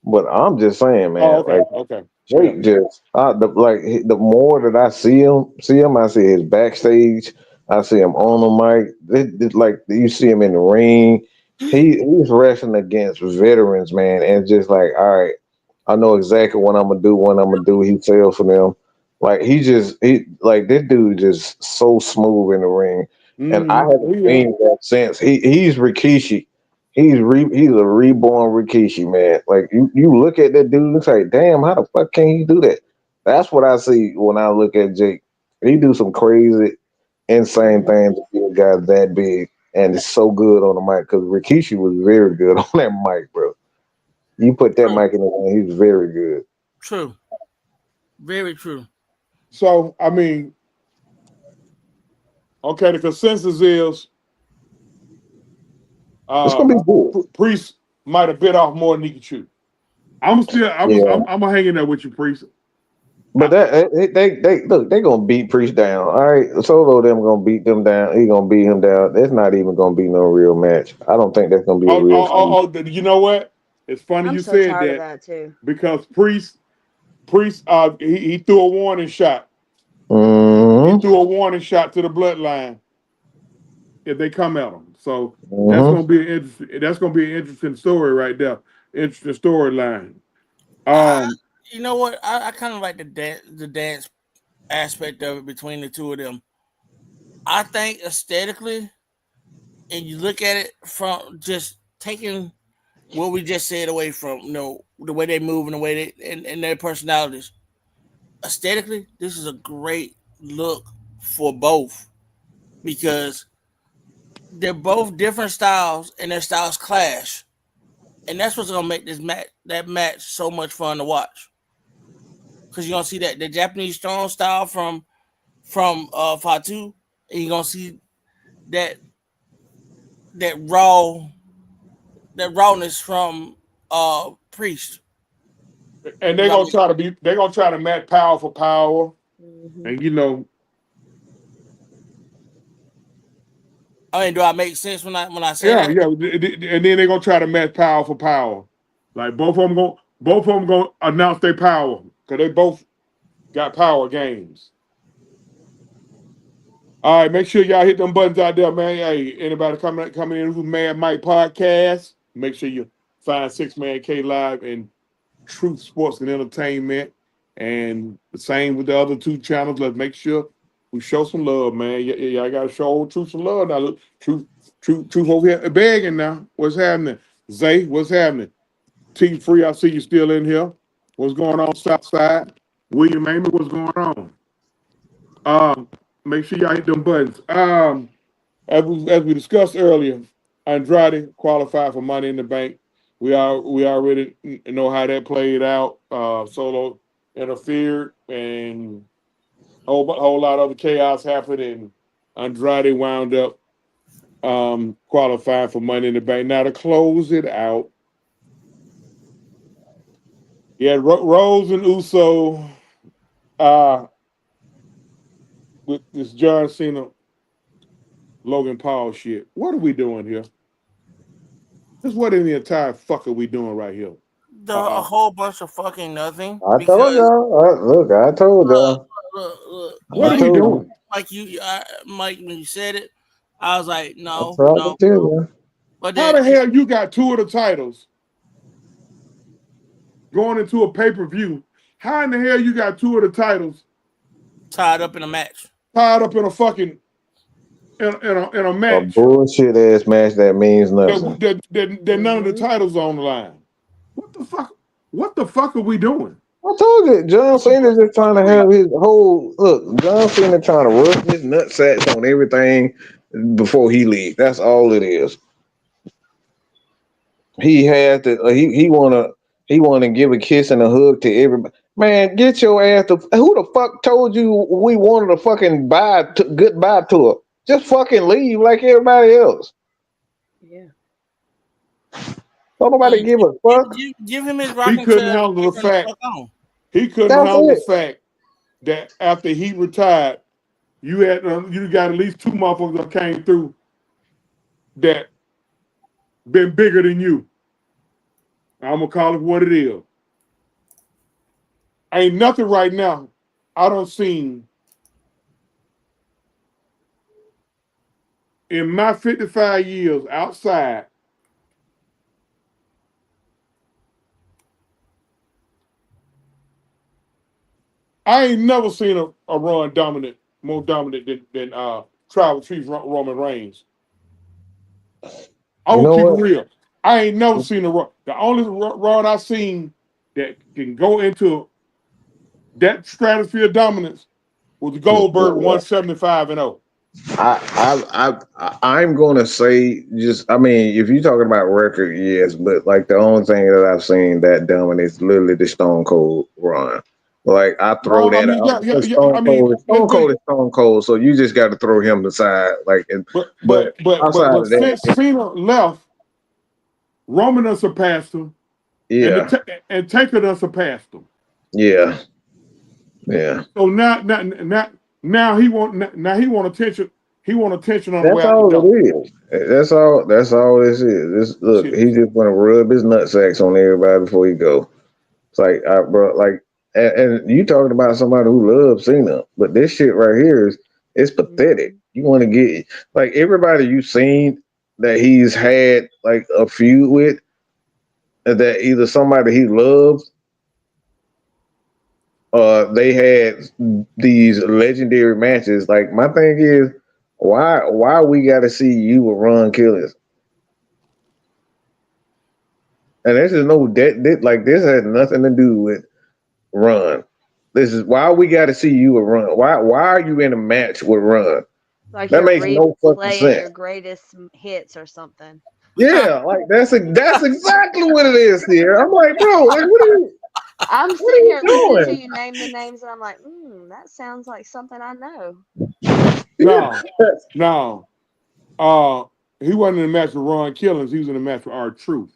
But I'm just saying, Oh, man. okay, Like okay, yeah. Jake just the more that I see him, I see his backstage. I see him on the mic. Like you see him in the ring. He's wrestling against veterans, man, and it's just like, all right, I know exactly what I'm gonna do. What I'm gonna do. He sells for them. Like he like this dude just so smooth in the ring, and I haven't Yeah. seen that since he's Rikishi. He's a reborn Rikishi, man. Like you look at that dude, it's like, damn, how the fuck can he do that? That's what I see when I look at Jake. He do some crazy, insane Mhm. things to be a guy that big, and it's so good on the mic because Rikishi was very good on that mic, bro. You put that True, mic in the ring, he's very good. true, very true. So I mean, okay, the consensus is It's uh gonna be good. Priest might have bit off more than he could chew. I'm still Yeah. I'm gonna hang in there with you, Priest. But I, they look, they gonna beat Priest down. All right, Solo them gonna beat them down. He gonna beat him down. That's not even gonna be no real match. I don't think that's gonna be a real feud. you know what? It's funny I'm you so said tired of that that too. because Priest he threw a warning shot. He Mm-hmm. threw a warning shot to the bloodline if they come at him. So Mm-hmm. that's gonna be an interesting story right there. Interesting storyline. I, Um, you know what? I kind of like the dance aspect of it between the two of them. I think aesthetically, and you look at it from just taking what we just said away from the way they move and the way and their personalities. Aesthetically, this is a great look for both because they're both different styles and their styles clash, and that's what's gonna make that match so much fun to watch. Because you're gonna see that the Japanese strong style from Fatu, and you're gonna see that that raw that rawness from Priest. and You know what I mean? they're gonna try to match power for power, Mhm. and you know, I mean, do I make sense when I say yeah, that? yeah, and then they're gonna try to match power for power. Like both of them gonna announce their power because they both got power games. All right, make sure y'all hit them buttons out there, man. Hey, anybody coming in who's Mad Mike podcast, make sure you find Six Man K Live and Truth Sports and Entertainment, and the same with the other two channels. Let's make sure we show some love, man. Y'all got to show old Truth some love now. Look, Truth over here begging now. What's happening? Zay, what's happening? T Free, I see you still in here. What's going on, Southside? William Amy, what's going on? Um, make sure y'all hit them buttons. As we discussed earlier, Andrade qualified for Money in the Bank. We already know how that played out. Solo interfered, and whole lot of other chaos happened, and Andrade wound up qualifying for Money in the Bank. Now to close it out, you had Rhodes and Uso with this John Cena, Logan Paul shit. What are we doing here? Just what in the entire fuck are we doing right here? A whole bunch of fucking nothing. I told y'all. Look, I told y'all. Look, What are Mike, we doing? Mike, when you said it, I was like, I no, tried no. to tell you. But How then the hell you got two of the titles going into a pay-per-view? How in the hell you got two of the titles tied up in a match? Tied up in a fucking in a A match bullshit ass match that means nothing. that none of the titles are on the line. What the fuck? What the fuck are we doing? I told you, John Cena's just trying to have his whole look. John Cena trying to rub his nutsacks on everything before he leaves. That's all it is. He had to. He wanna give a kiss and a hug to everybody. Man, get your ass to. Who the fuck told you we wanted a fucking goodbye tour? Just fucking leave like everybody else. Yeah. Don't nobody give a fuck. Give him his He rocking couldn't chair. handle the fact. On. He couldn't That's handle it. the fact that after he retired, you got at least two motherfuckers that came through that been bigger than you. I'm gonna call it what it is. Ain't nothing right now. I don't seen in my 55 years outside. I ain't never seen a run more dominant than Tribal Chief Roman Reigns. I You will know keep it what? real. I ain't never seen a run. The only run I seen that can go into that stratosphere of dominance was Goldberg 175-0. I'm gonna say just I mean if you're talking about record, yes, but like the only thing that I've seen that dominant is literally the Stone Cold run. Like I throw No, I that mean, out yeah. because I mean, let's Stone be. Cold is Stone Cold, so you just got to throw him aside. Like, but outside But of that, since Cena left, Roman done surpassed him, yeah, and Taker done surpassed him. yeah. So now he want attention. He want attention on the way That's out the all door. it is. That's all. That's all this is. Look, Shit. he just want to rub his nutsacks on everybody before he go. It's like, bro, like, and you talking about somebody who loves Cena, but this shit right here it's pathetic. You want to get like everybody you seen that he's had like a feud with, that either somebody he loves, they had these legendary matches. Like my thing is, why we got to see you with Ron Killings? And this is no like this has nothing to do with Ron. This is why we got to see you with Ron. Why are you in a match with Ron? Like That you're makes no fucking replaying your sense. greatest hits or something. Yeah, like that's exactly what it is here. I'm like, bro, like I'm what are sitting you here listening to doing? you name the names, and I'm like, that sounds like something I know. No. He wasn't in a match with Ron Killings. He was in a match with R-Truth.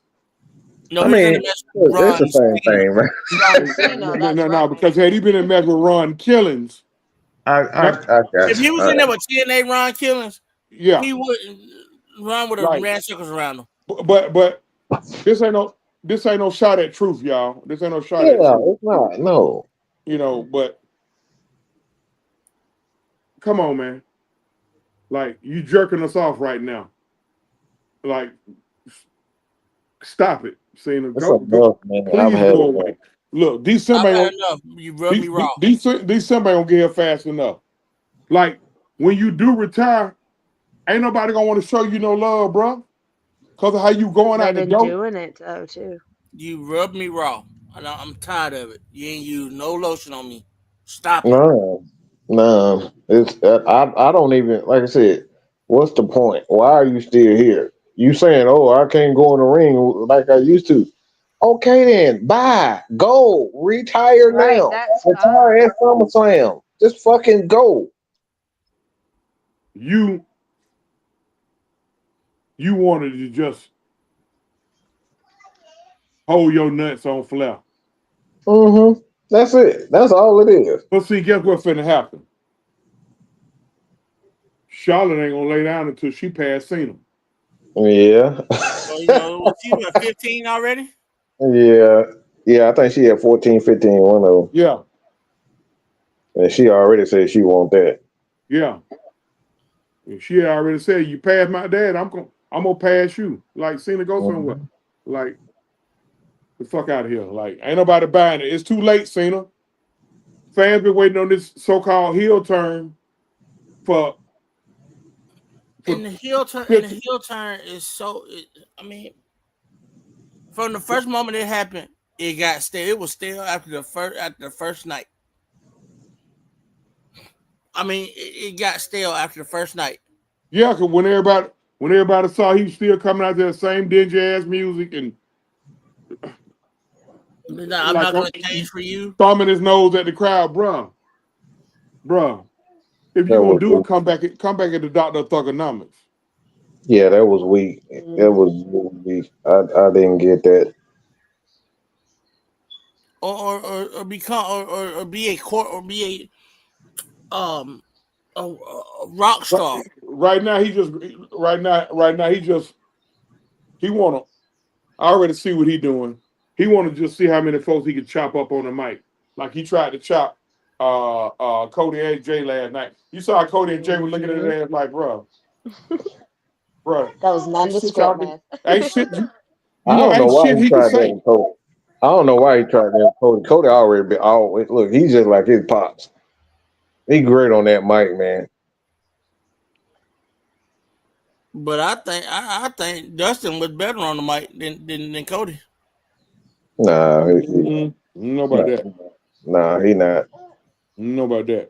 No, I he was in mean, the match with it's the Ron same Cena. thing, man. Ron Cena, that's No, right. because had he been in a match with Ron Killings, I got If he you. was in there with TNA Ron Killings, yeah, Ron would have right. ran circles around him. But this ain't no shot at truth, y'all. This ain't no shot at Yeah, truth. it's not. No. But come on, man. Like you jerking us off right now. Like stop it. Cena, It's go. enough, man. I've Please had go enough. away. Look, I've December ain't had gonna enough. You rubbed me raw. December ain't gonna get here fast enough. Like when you do retire, ain't nobody gonna want to show you no love, bro. Cause of how you going They've out the been door. doing it though too. You rubbed me raw. I'm tired of it. You ain't used no lotion on me. Stop it. No. It's I don't even like I said. What's the point? Why are you still here? You saying, "Oh, I can't go in the ring like I used to." Okay, then bye, go, retire Right, now, that's retire fine. at SummerSlam. Just fucking go. You wanted to just hold your nuts on flair. Mm-hmm. That's it. That's all it is. But see, guess what's finna happen? Charlotte ain't gonna lay down until she passed Cena. Yeah. So, you know, was she at 15 already? Yeah. Yeah, I think she had 14, 15, one of them. Yeah, And she already said she want that. yeah. And she had already said, "You pass my dad, I'm gonna pass you." Like Cena, go somewhere. Mhm. Like the fuck out of here. Like ain't nobody buying it. It's too late, Cena. Fans been waiting on this so-called heel turn for And the heel turn, 50. is so. I mean, from the first moment it happened, it got stale. It was stale after the first night. I mean, it got stale after the first night. Yeah, cause when everybody saw he was still coming out there the same dingy ass music and I'm like not gonna change for you. thumbing his nose at the crowd, bruh. If you That gonna was do it, weak. come back at the Doctor of Thugonomics. Yeah, that was weak. That Mhm. was weak. I didn't get that. Or become or be a court or be a rock Right, star. right now he just he wanna. I already see what he doing. He wanna just see how many folks he can chop up on the mic, like he tried to chop Cody and Jay last night. You saw Cody and Jay were looking at his Mhm. ass like, bruh, That was ain't shit y'all nondescript, can, man. ain't shit I don't know ain't why shit he he can tried that say. in Cody. I don't know why he tried that in Cody. Cody already been always look. He's just like his pops. He great on that mic, man. But I think Dustin was better on the mic than Cody. Nah, Know about nah, that. he not. Know about that.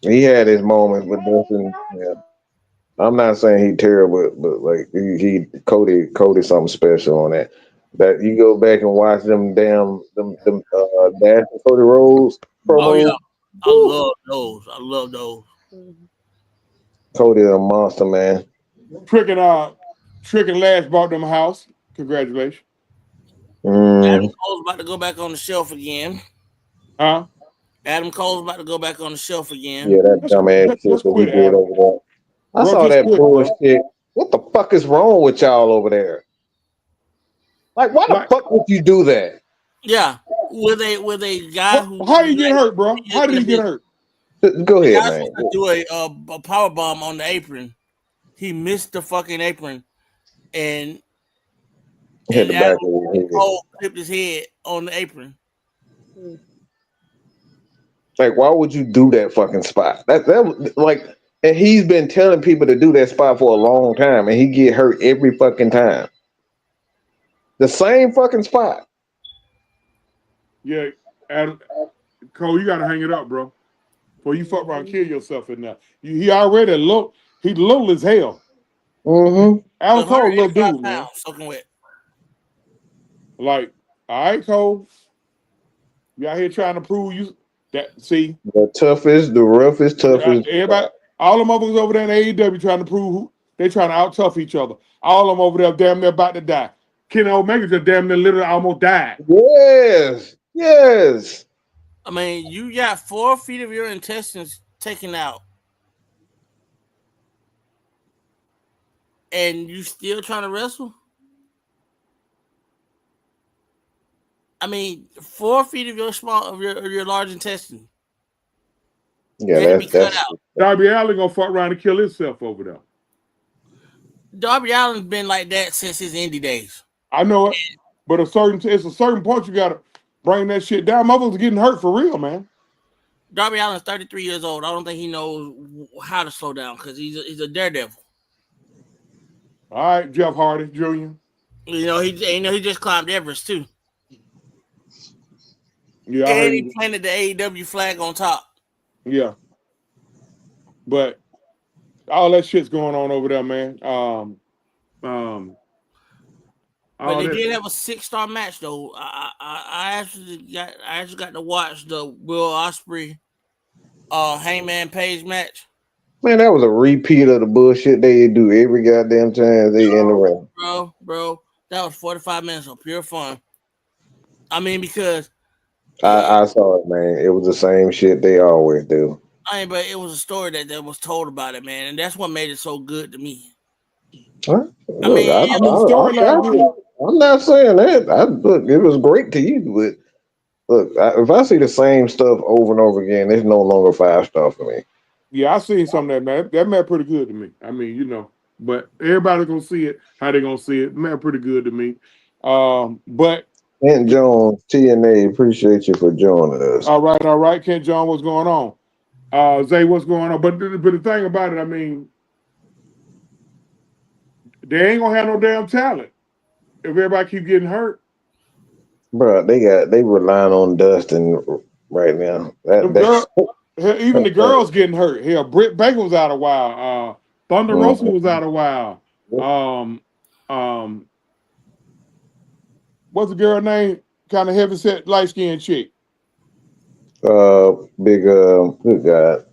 He had his moments, but Dustin. Yeah, I'm not saying he terrible, but like he Cody something special on that. That you go back and watch them Dash and Cody Rhodes Oh yeah, promos. I Woo, love those. I love those. Mhm. Cody a monster, man. Trick and Lash bought them a house. Congratulations. Adam Mm, Cole's about to go back on the shelf again. Huh? Adam Cole's about to go back on the shelf again. yeah, that dumbass shit Just that he quit, did Adam. over there. I Bro, saw just that quit, bro. bullshit. What the fuck is wrong with y'all over there? Like, why the Like, fuck would you do that? Yeah, with a guy who how you get like hurt, bro? How did he get hurt? Go the ahead, guy's man. supposed to do a power bomb on the apron. He missed the fucking apron, and Hit and the back Adam of his and head. Cole clipped his head on the apron. Mhm. Like, why would you do that fucking spot? Like, and he's been telling people to do that spot for a long time, and he get hurt every fucking time. The same fucking spot. Yeah, Adam Cole, you gotta hang it up, bro. Before you fuck around and Mhm. kill yourself in there. He already low. He low as hell. Mm-hmm. Adam Cole, little 185 dude, man. pounds, soaking wet. Like, all right, Cole. You out here trying to prove you that. See, The toughest, the roughest, toughest. everybody, all the motherfuckers over there in AEW trying to prove they trying to out tough each other. All of them over there damn near about to die. Kenny Omega just damn near literally almost died. Yes, yes. I mean, you got 4 feet of your intestines taken out, and you still trying to wrestle. I mean, 4 feet of your large intestine. Yeah, It had to be cut that's out. Darby Allin gonna fuck around and kill himself over there. Darby Allin's been like that since his indie days. I know it, but it's a certain point you gotta bring that shit down. Motherfuckers getting hurt for real, man. Darby Allin's 33 years old. I don't think he knows how to slow down because he's a daredevil. All right, Jeff Hardy Jr. He just climbed Everest too, Yeah, I and heard he him. planted the AEW flag on top. Yeah, but all that shit's going on over there, man. Um, But all they that. did have a 6-star match though. I actually got to watch the Will Ospreay Hangman Page match. Man, that was a repeat of the bullshit they do every goddamn time they in the ring. Bro, that was 45 minutes of pure fun. I mean, because I saw it, man. It was the same shit they always do. but it was a story that was told about it, man, and that's what made it so good to me. Huh? I Look, mean, I mean, storyline good. I'm not saying that. Look, it was great to you, but look, if I see the same stuff over and over again, it's no longer 5-star for me. Yeah, I seen some of that, man. That match pretty good to me. I mean, but everybody gonna see it how they gonna see it. Man, pretty good to me. But Kent Jones, TNA, appreciate you for joining us. all right, Kent John, what's going on? Zay, what's going on? But the thing about it, I mean, they ain't gonna have no damn talent if everybody keep getting hurt. Bro, they relying on Dustin right now. Them girls, even the girls getting hurt. Hell, Britt Baker was out a while. Thunder Rosa was out a while. What's the girl name? Kind of heavy set, light skinned chick. Big good God.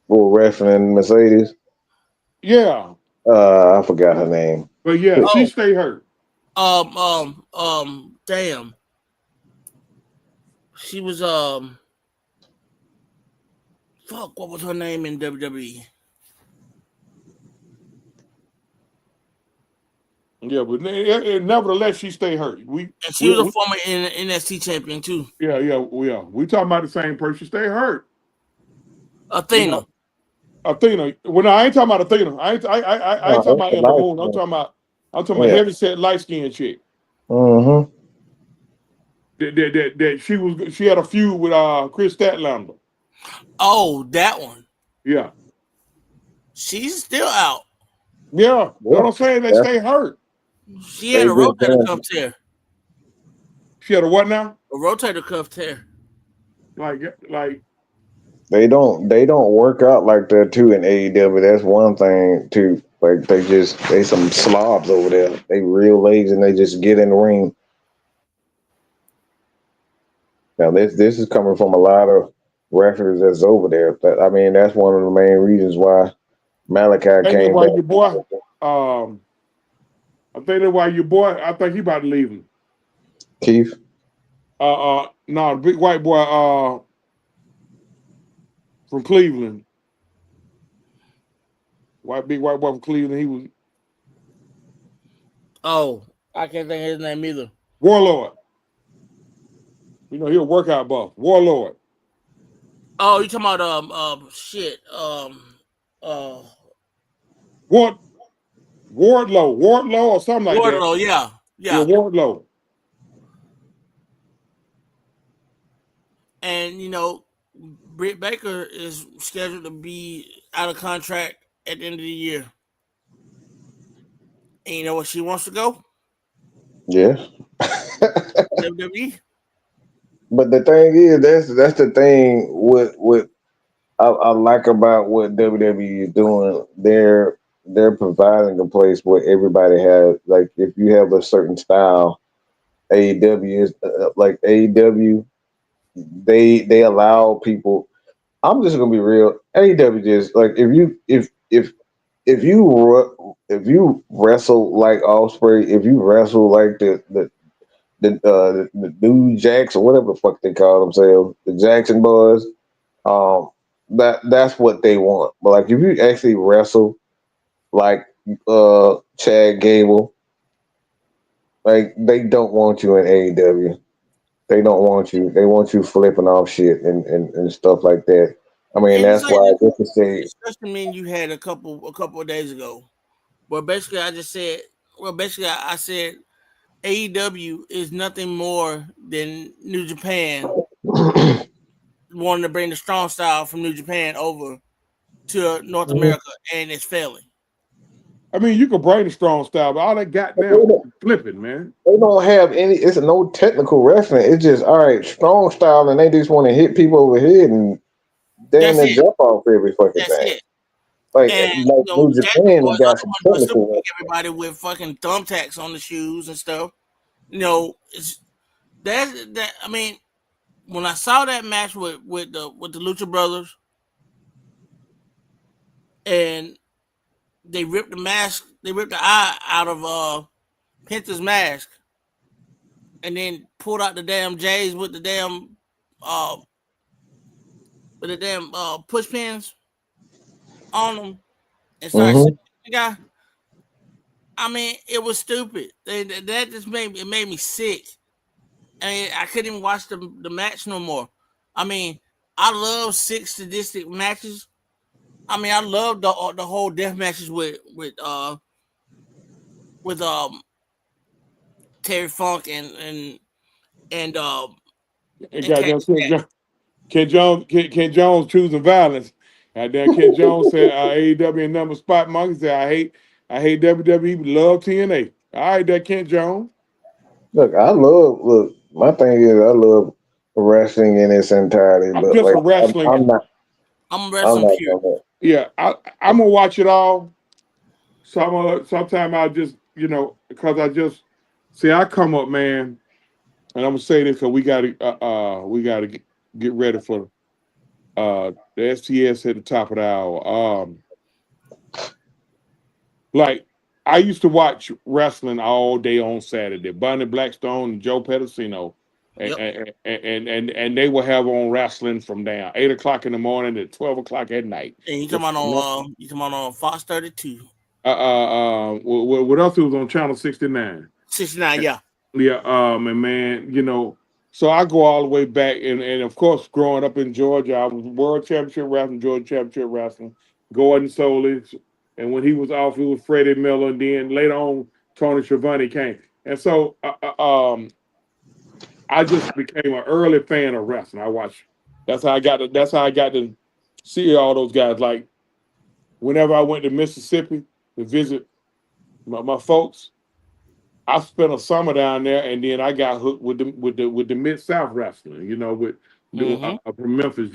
Bull wrestling Mercedes. Yeah. I forgot her name. But yeah, she stay hurt. Damn. She was fuck, what was her name in WWE? Yeah, but nevertheless, she stay hurt. And she was a former NXT champion too. Yeah. We talking about the same person. She stay hurt. Athena. Athena. Well, no, I ain't talking about Athena. I ain't talking about Ember Moon. I'm talking about heavy set, light skinned chick. Mm-hmm. That she had a feud with Chris Statlander. Oh, that one. Yeah. She's still out. Yeah. What I'm saying, they stay hurt. She had a rotator cuff tear. She had a what now? A rotator cuff tear. Like they don't work out like that too in AEW. That's one thing too. Like they some slobs over there. They real lazy and they just get in the ring. Now this is coming from a lot of referees that's over there. I mean, that's one of the main reasons why Malachi came why back. your boy, I think that's why your boy, I think he about to leave him. Keith? No, the big white boy from Cleveland. Big white boy from Cleveland, he was. Oh, I can't think of his name either. Warlord. He a workout buff. Warlord. Oh, you talking about shit. Wardlow or something like that. Wardlow, yeah. Yeah, Wardlow. And Britt Baker is scheduled to be out of contract at the end of the year. And you know what she wants to go? Yeah. WWE. But the thing is, that's the thing. What I like about what WWE is doing. They're providing a place where everybody has, like, if you have a certain style, AEW is like AEW. They allow people. I'm just gonna be real. AEW just like if you wrestle like Ospreay, if you wrestle like the New Jacks or whatever the fuck they call themselves, the Jackson Boys, that's what they want. But like if you actually wrestle like Chad Gable, like they don't want you in AEW. They don't want you. They want you flipping off shit and stuff like that. I mean, that's why I get to say. Discussion me and you had a couple of days ago. But basically, I said AEW is nothing more than New Japan wanting to bring the strong style from New Japan over to North America, and it's failing. I mean, you can bring the strong style, but all they got now is flipping, man. They don't have any. It's no technical wrestling. It's just all right, strong style, and they just want to hit people over the head and damn near jump off every fucking thing. And like New Jackson Japan boys are got the some ones who super technical kick wrestling. everybody with fucking thumbtacks on the shoes and stuff. It's that. I mean, when I saw that match with the Lucha Brothers and they ripped the eye out of Penta's mask, and then pulled out the damn J's uh with the damn push pins on them and started Mm-hmm. shooting the guy. I mean, it was stupid. That just made me sick. I mean, I couldn't even watch the match no more. I mean, I love six sadistic matches. I mean, I love the whole death matches with Terry Funk and And and goddamn Cactus Jack. Ken Jones choosing violence. And then Ken Jones said AEW and number spot monkey said I hate WWE, but love TNA. All right, that Ken Jones. Look. My thing is, I love wrestling in its entirety, I'm but just like, a wrestling. I'm I'm wrestling not pure. gonna. Yeah, I'm gonna watch it all. So sometime I just because I just see I come up, man, and I'm gonna say this because we gotta get ready for the STS at the top of the hour. Like I used to watch wrestling all day on Saturday. Bunny Blackstone and Joe Pedicino, Yep. and they will have on wrestling from down 8 o'clock in the morning to 12 o'clock at night. And If you talking about on Fox 32. what else was on Channel 69? 69, yeah. Yeah, and man, so I go all the way back, and of course, growing up in Georgia, I was World Championship Wrestling, Georgia Championship Wrestling, Gordon Solis, and when he was off, it was Freddie Miller, and then later on, Tony Schiavone came, and so I just became an early fan of wrestling. I watched. That's how I got to see all those guys. Like whenever I went to Mississippi to visit my folks, I spent a summer down there, and then I got hooked with the Mid South wrestling. Mm-hmm. From Memphis.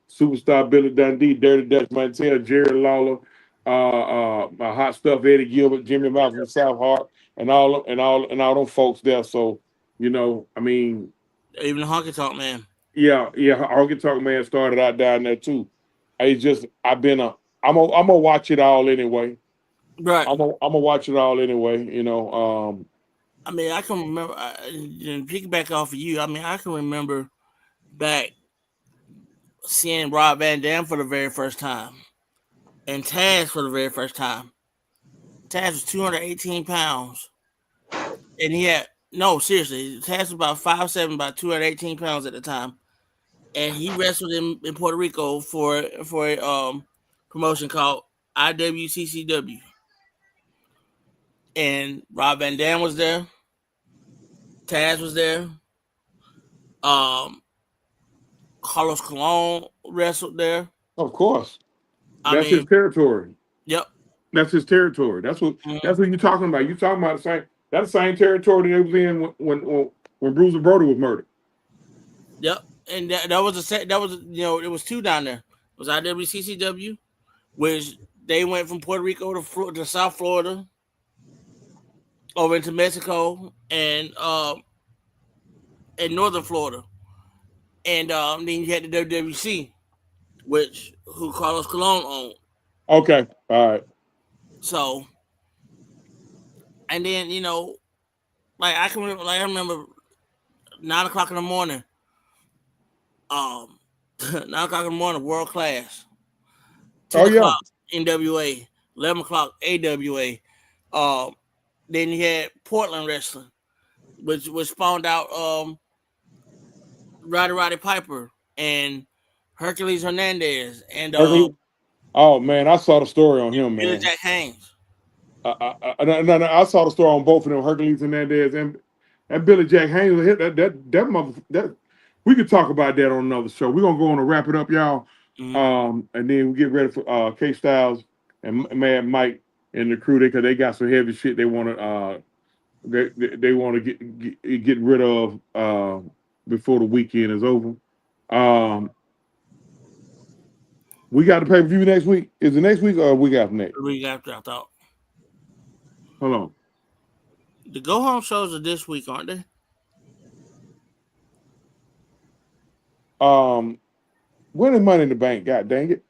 Superstar Billy Dundee, Dirty Dutch Mantel, Jerry Lawler, my hot stuff Eddie Gilbert, Jimmy Malcolm, South Hart, and all them folks there. So I mean, Even the honky tonk man. yeah, Honky Tonk Man started out down there too. I've been I'm gonna watch it all anyway. Right. I'm gonna watch it all anyway. I mean, I can remember, piggyback off of you, I mean, I can remember back seeing Rob Van Dam for the very first time and Taz for the very first time. Taz was 218 pounds. And he had, no, seriously, Taz was about 5'7", about 218 pounds at the time. And he wrestled in Puerto Rico for a promotion called IWCCW. And Rob Van Dam was there. Taz was there. Um, Carlos Colon wrestled there. of course, I that's his mean, territory. yep. That's his territory. That's what Mhm. that's what you're talking about. You're talking about the same that's the same territory that they was in when Bruiser Brody was murdered. Yep. And that was a set. That was it was two down there. It was IWCCW, which they went from Puerto Rico to South Florida, over into Mexico and Northern Florida, and then you had the WWC, which who Carlos Colon owned. Okay, all right. So and then like I remember 9 o'clock in the morning, um, 9 o'clock in the morning, world class. ten Oh yeah, o'clock NWA, 11 o'clock AWA. Um, then you had Portland wrestling, which spawned out Roddy Piper and Hercules Hernandez and Hercules. Oh man, I saw the story on him, Billy man. Jack Haynes. No, I saw the story on both of them, Hercules Hernandez and Billy Jack Haynes. That mother that we could talk about that on another show. We're gonna go on and wrap it up, y'all. Mm-hmm. And then we get ready for K Styles and Mad Mike and the crew because they got some heavy shit they want to they want to get rid of before the weekend is over. Um, We got the pay-per-view next week. Is it next week or a week after next? The week after, I thought. Hold on. The go-home shows are this week, aren't they? When is Money in the Bank? God dang it.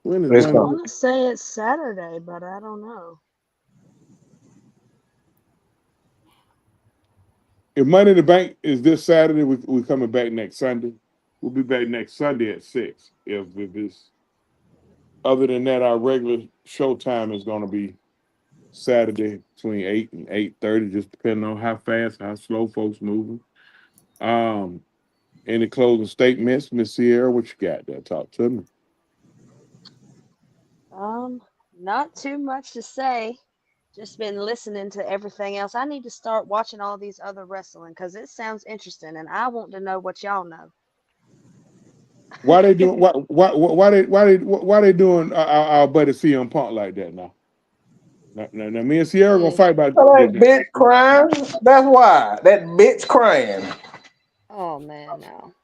When is It's I Money? want to say it's Saturday, but I don't know. If Money in the Bank is this Saturday, we're coming back next Sunday. We'll be back next Sunday at 6. If it's other than that, our regular show time is going to be Saturday between 8 and 8:30, just depending on how fast, how slow folks moving. Any closing statements, Miss Sierra? What you got there? Talk to me. Not too much to say. Just been listening to everything else. I need to start watching all these other wrestling because it sounds interesting, and I want to know what y'all know. Why they doing? Why they doing our buddy CM Punk like that now? Now, me and Sierra gonna fight about That this. bitch crying. That's why. That bitch crying. Oh man, no.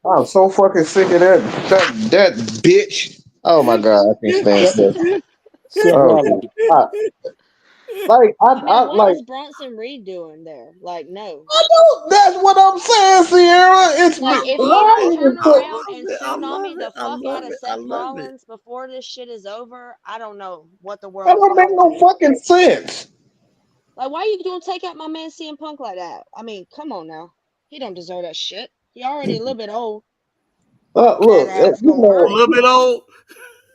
I'm so fucking sick of that bitch. Oh my god, I can't stand this. Seth Oh, Rollins. I, like I mean, what like is Bronson Reed doing there? Like, no. I know that's what I'm saying, Sierra. It's Like, if he why don't you turn put around and I tsunami love the it. I fuck out love of it. I Seth love it. Rollins before this shit is over, I don't know what the that world's don't make gonna no do. fucking sense. Like, why you gonna take out my man CM Punk like that? I mean, come on now. He don't deserve that shit. He already a little bit old. That Look, ass you gonna A hurt. know, little bit old.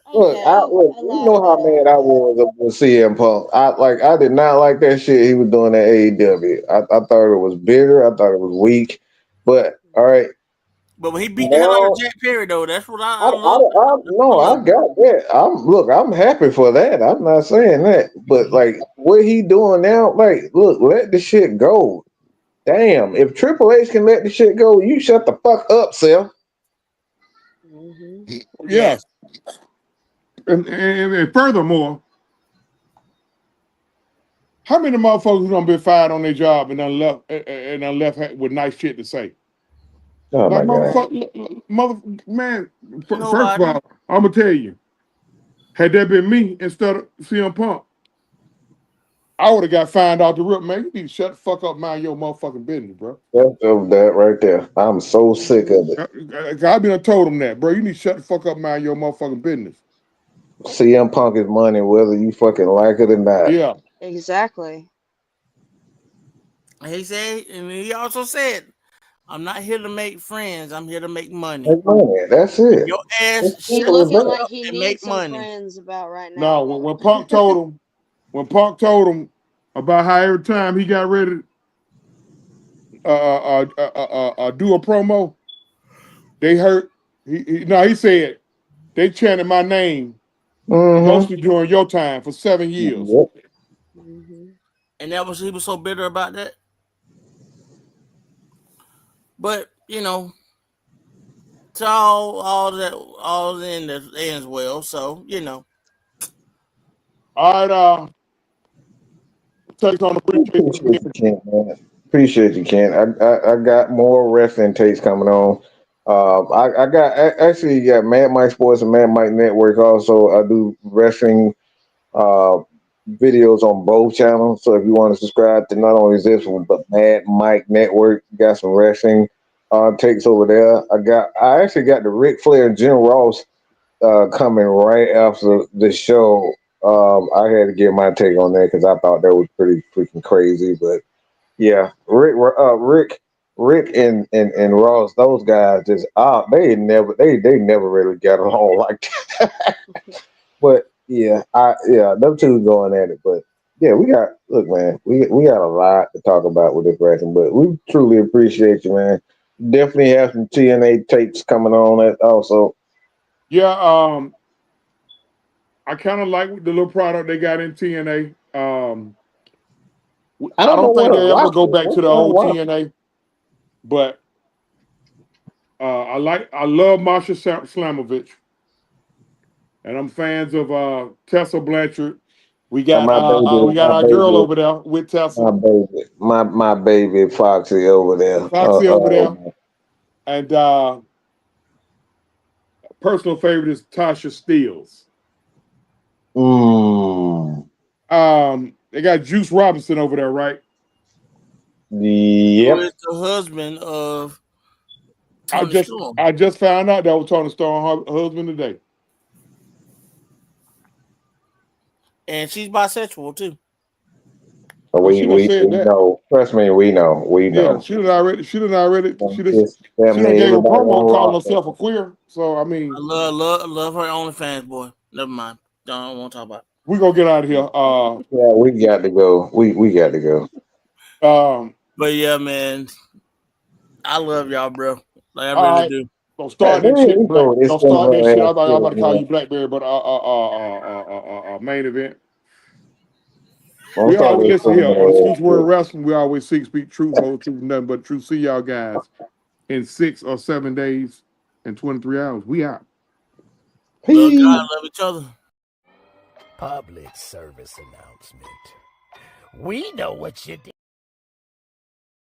I Okay, look, a you lot know of how bit mad old. I was with CM Punk. I did not like that shit he was doing at AEW. I thought it was bitter. I thought it was weak. But all right, But when he beat the hell out of now Jack Perry, though, that's what I, I I, love. I That's what no, I I love. got that. I'm happy for that. I'm not saying that, but like what he doing now, like, look, let the shit go. Damn, if Triple H can let the shit go, you shut the fuck up, Seth. Hmm. Yeah. Yes, and furthermore, how many motherfuckers done been fired on their job and done left with nice shit to say? Oh Like my god. man. First of Nobody. all, I'm gonna tell you, had that been me instead of CM Punk, I would have got fined out the rip. Man, you need to shut the fuck up, mind your motherfucking business, bro. That's of that right there. I'm so sick Hmm. of it. I been told him that, bro. You need to shut the fuck up, mind your motherfucking business. CM Punk is money, whether you fucking like it or not. Yeah. Exactly. He said, and he also said, I'm not here to make friends. I'm here to make money. Make money. That's And it. your ass It's He shut simple the as looking fuck that. like up he and make needs some money. friends about right No, now. when Punk told him about how every time he got ready to do a promo, they hurt. He said they chanted my name Mm-hmm. mostly during your time for 7 years. Yep. Hmm. And that was he was so bitter about that. But to all in that ends well. So All right, takes on appreciate you Appreciate you, again. Ken, man. Appreciate you, Ken. I got more wrestling takes coming on. Actually got Mad Mike Sports and Mad Mike Network. Also, I do wrestling uh, videos on both channels. So if you want to subscribe to not only this one but Mad Mike Network, got some wrestling takes over there. I actually got the Ric Flair and Jim Ross coming right after the show. I had to give my take on that because I thought that was pretty freaking crazy. But yeah, Rick and Ross, those guys just they never really got along like that. But yeah, them two going at it. But yeah, look, man, we got a lot to talk about with this wrestling, but we truly appreciate you, man. Definitely have some TNA tapes coming on that also. Yeah, I kind of like the little product they got in TNA. I I don't know don't think what a they ever roster go back is. to the old TNA, but I love Marsha Slamovich, and I'm fans of Tessa Blanchard. We got My baby, our girl over there with Tessa, my baby Foxy over there. Foxy over there. And personal favorite is Tasha Steeles. They got Juice Robinson over there, right? Who Yep. is the husband of Tony Storm? I just found out that was Tony Storm husband today. And she's bisexual too. We know. Trust me, we know. We know. Yeah, she done already gave a promo calling herself a queer. So I mean, I love her OnlyFans, boy. Never mind. Don't want to talk about it. We gonna get out of here. Yeah, we got to go. We got to go. But yeah, man, I love y'all, bro. Like I really do. Don't start that shit, Black. Don't start that shit. I'm about to call man. you Blackberry, but main event. Don't We start always this listen here on stupid Excuse ass Word shit. Wrestling. We always speak truth, whole truth, nothing but truth. See y'all guys in 6 or 7 days and 23 hours. We out. Love God, love each other. Public service announcement. We know what you did.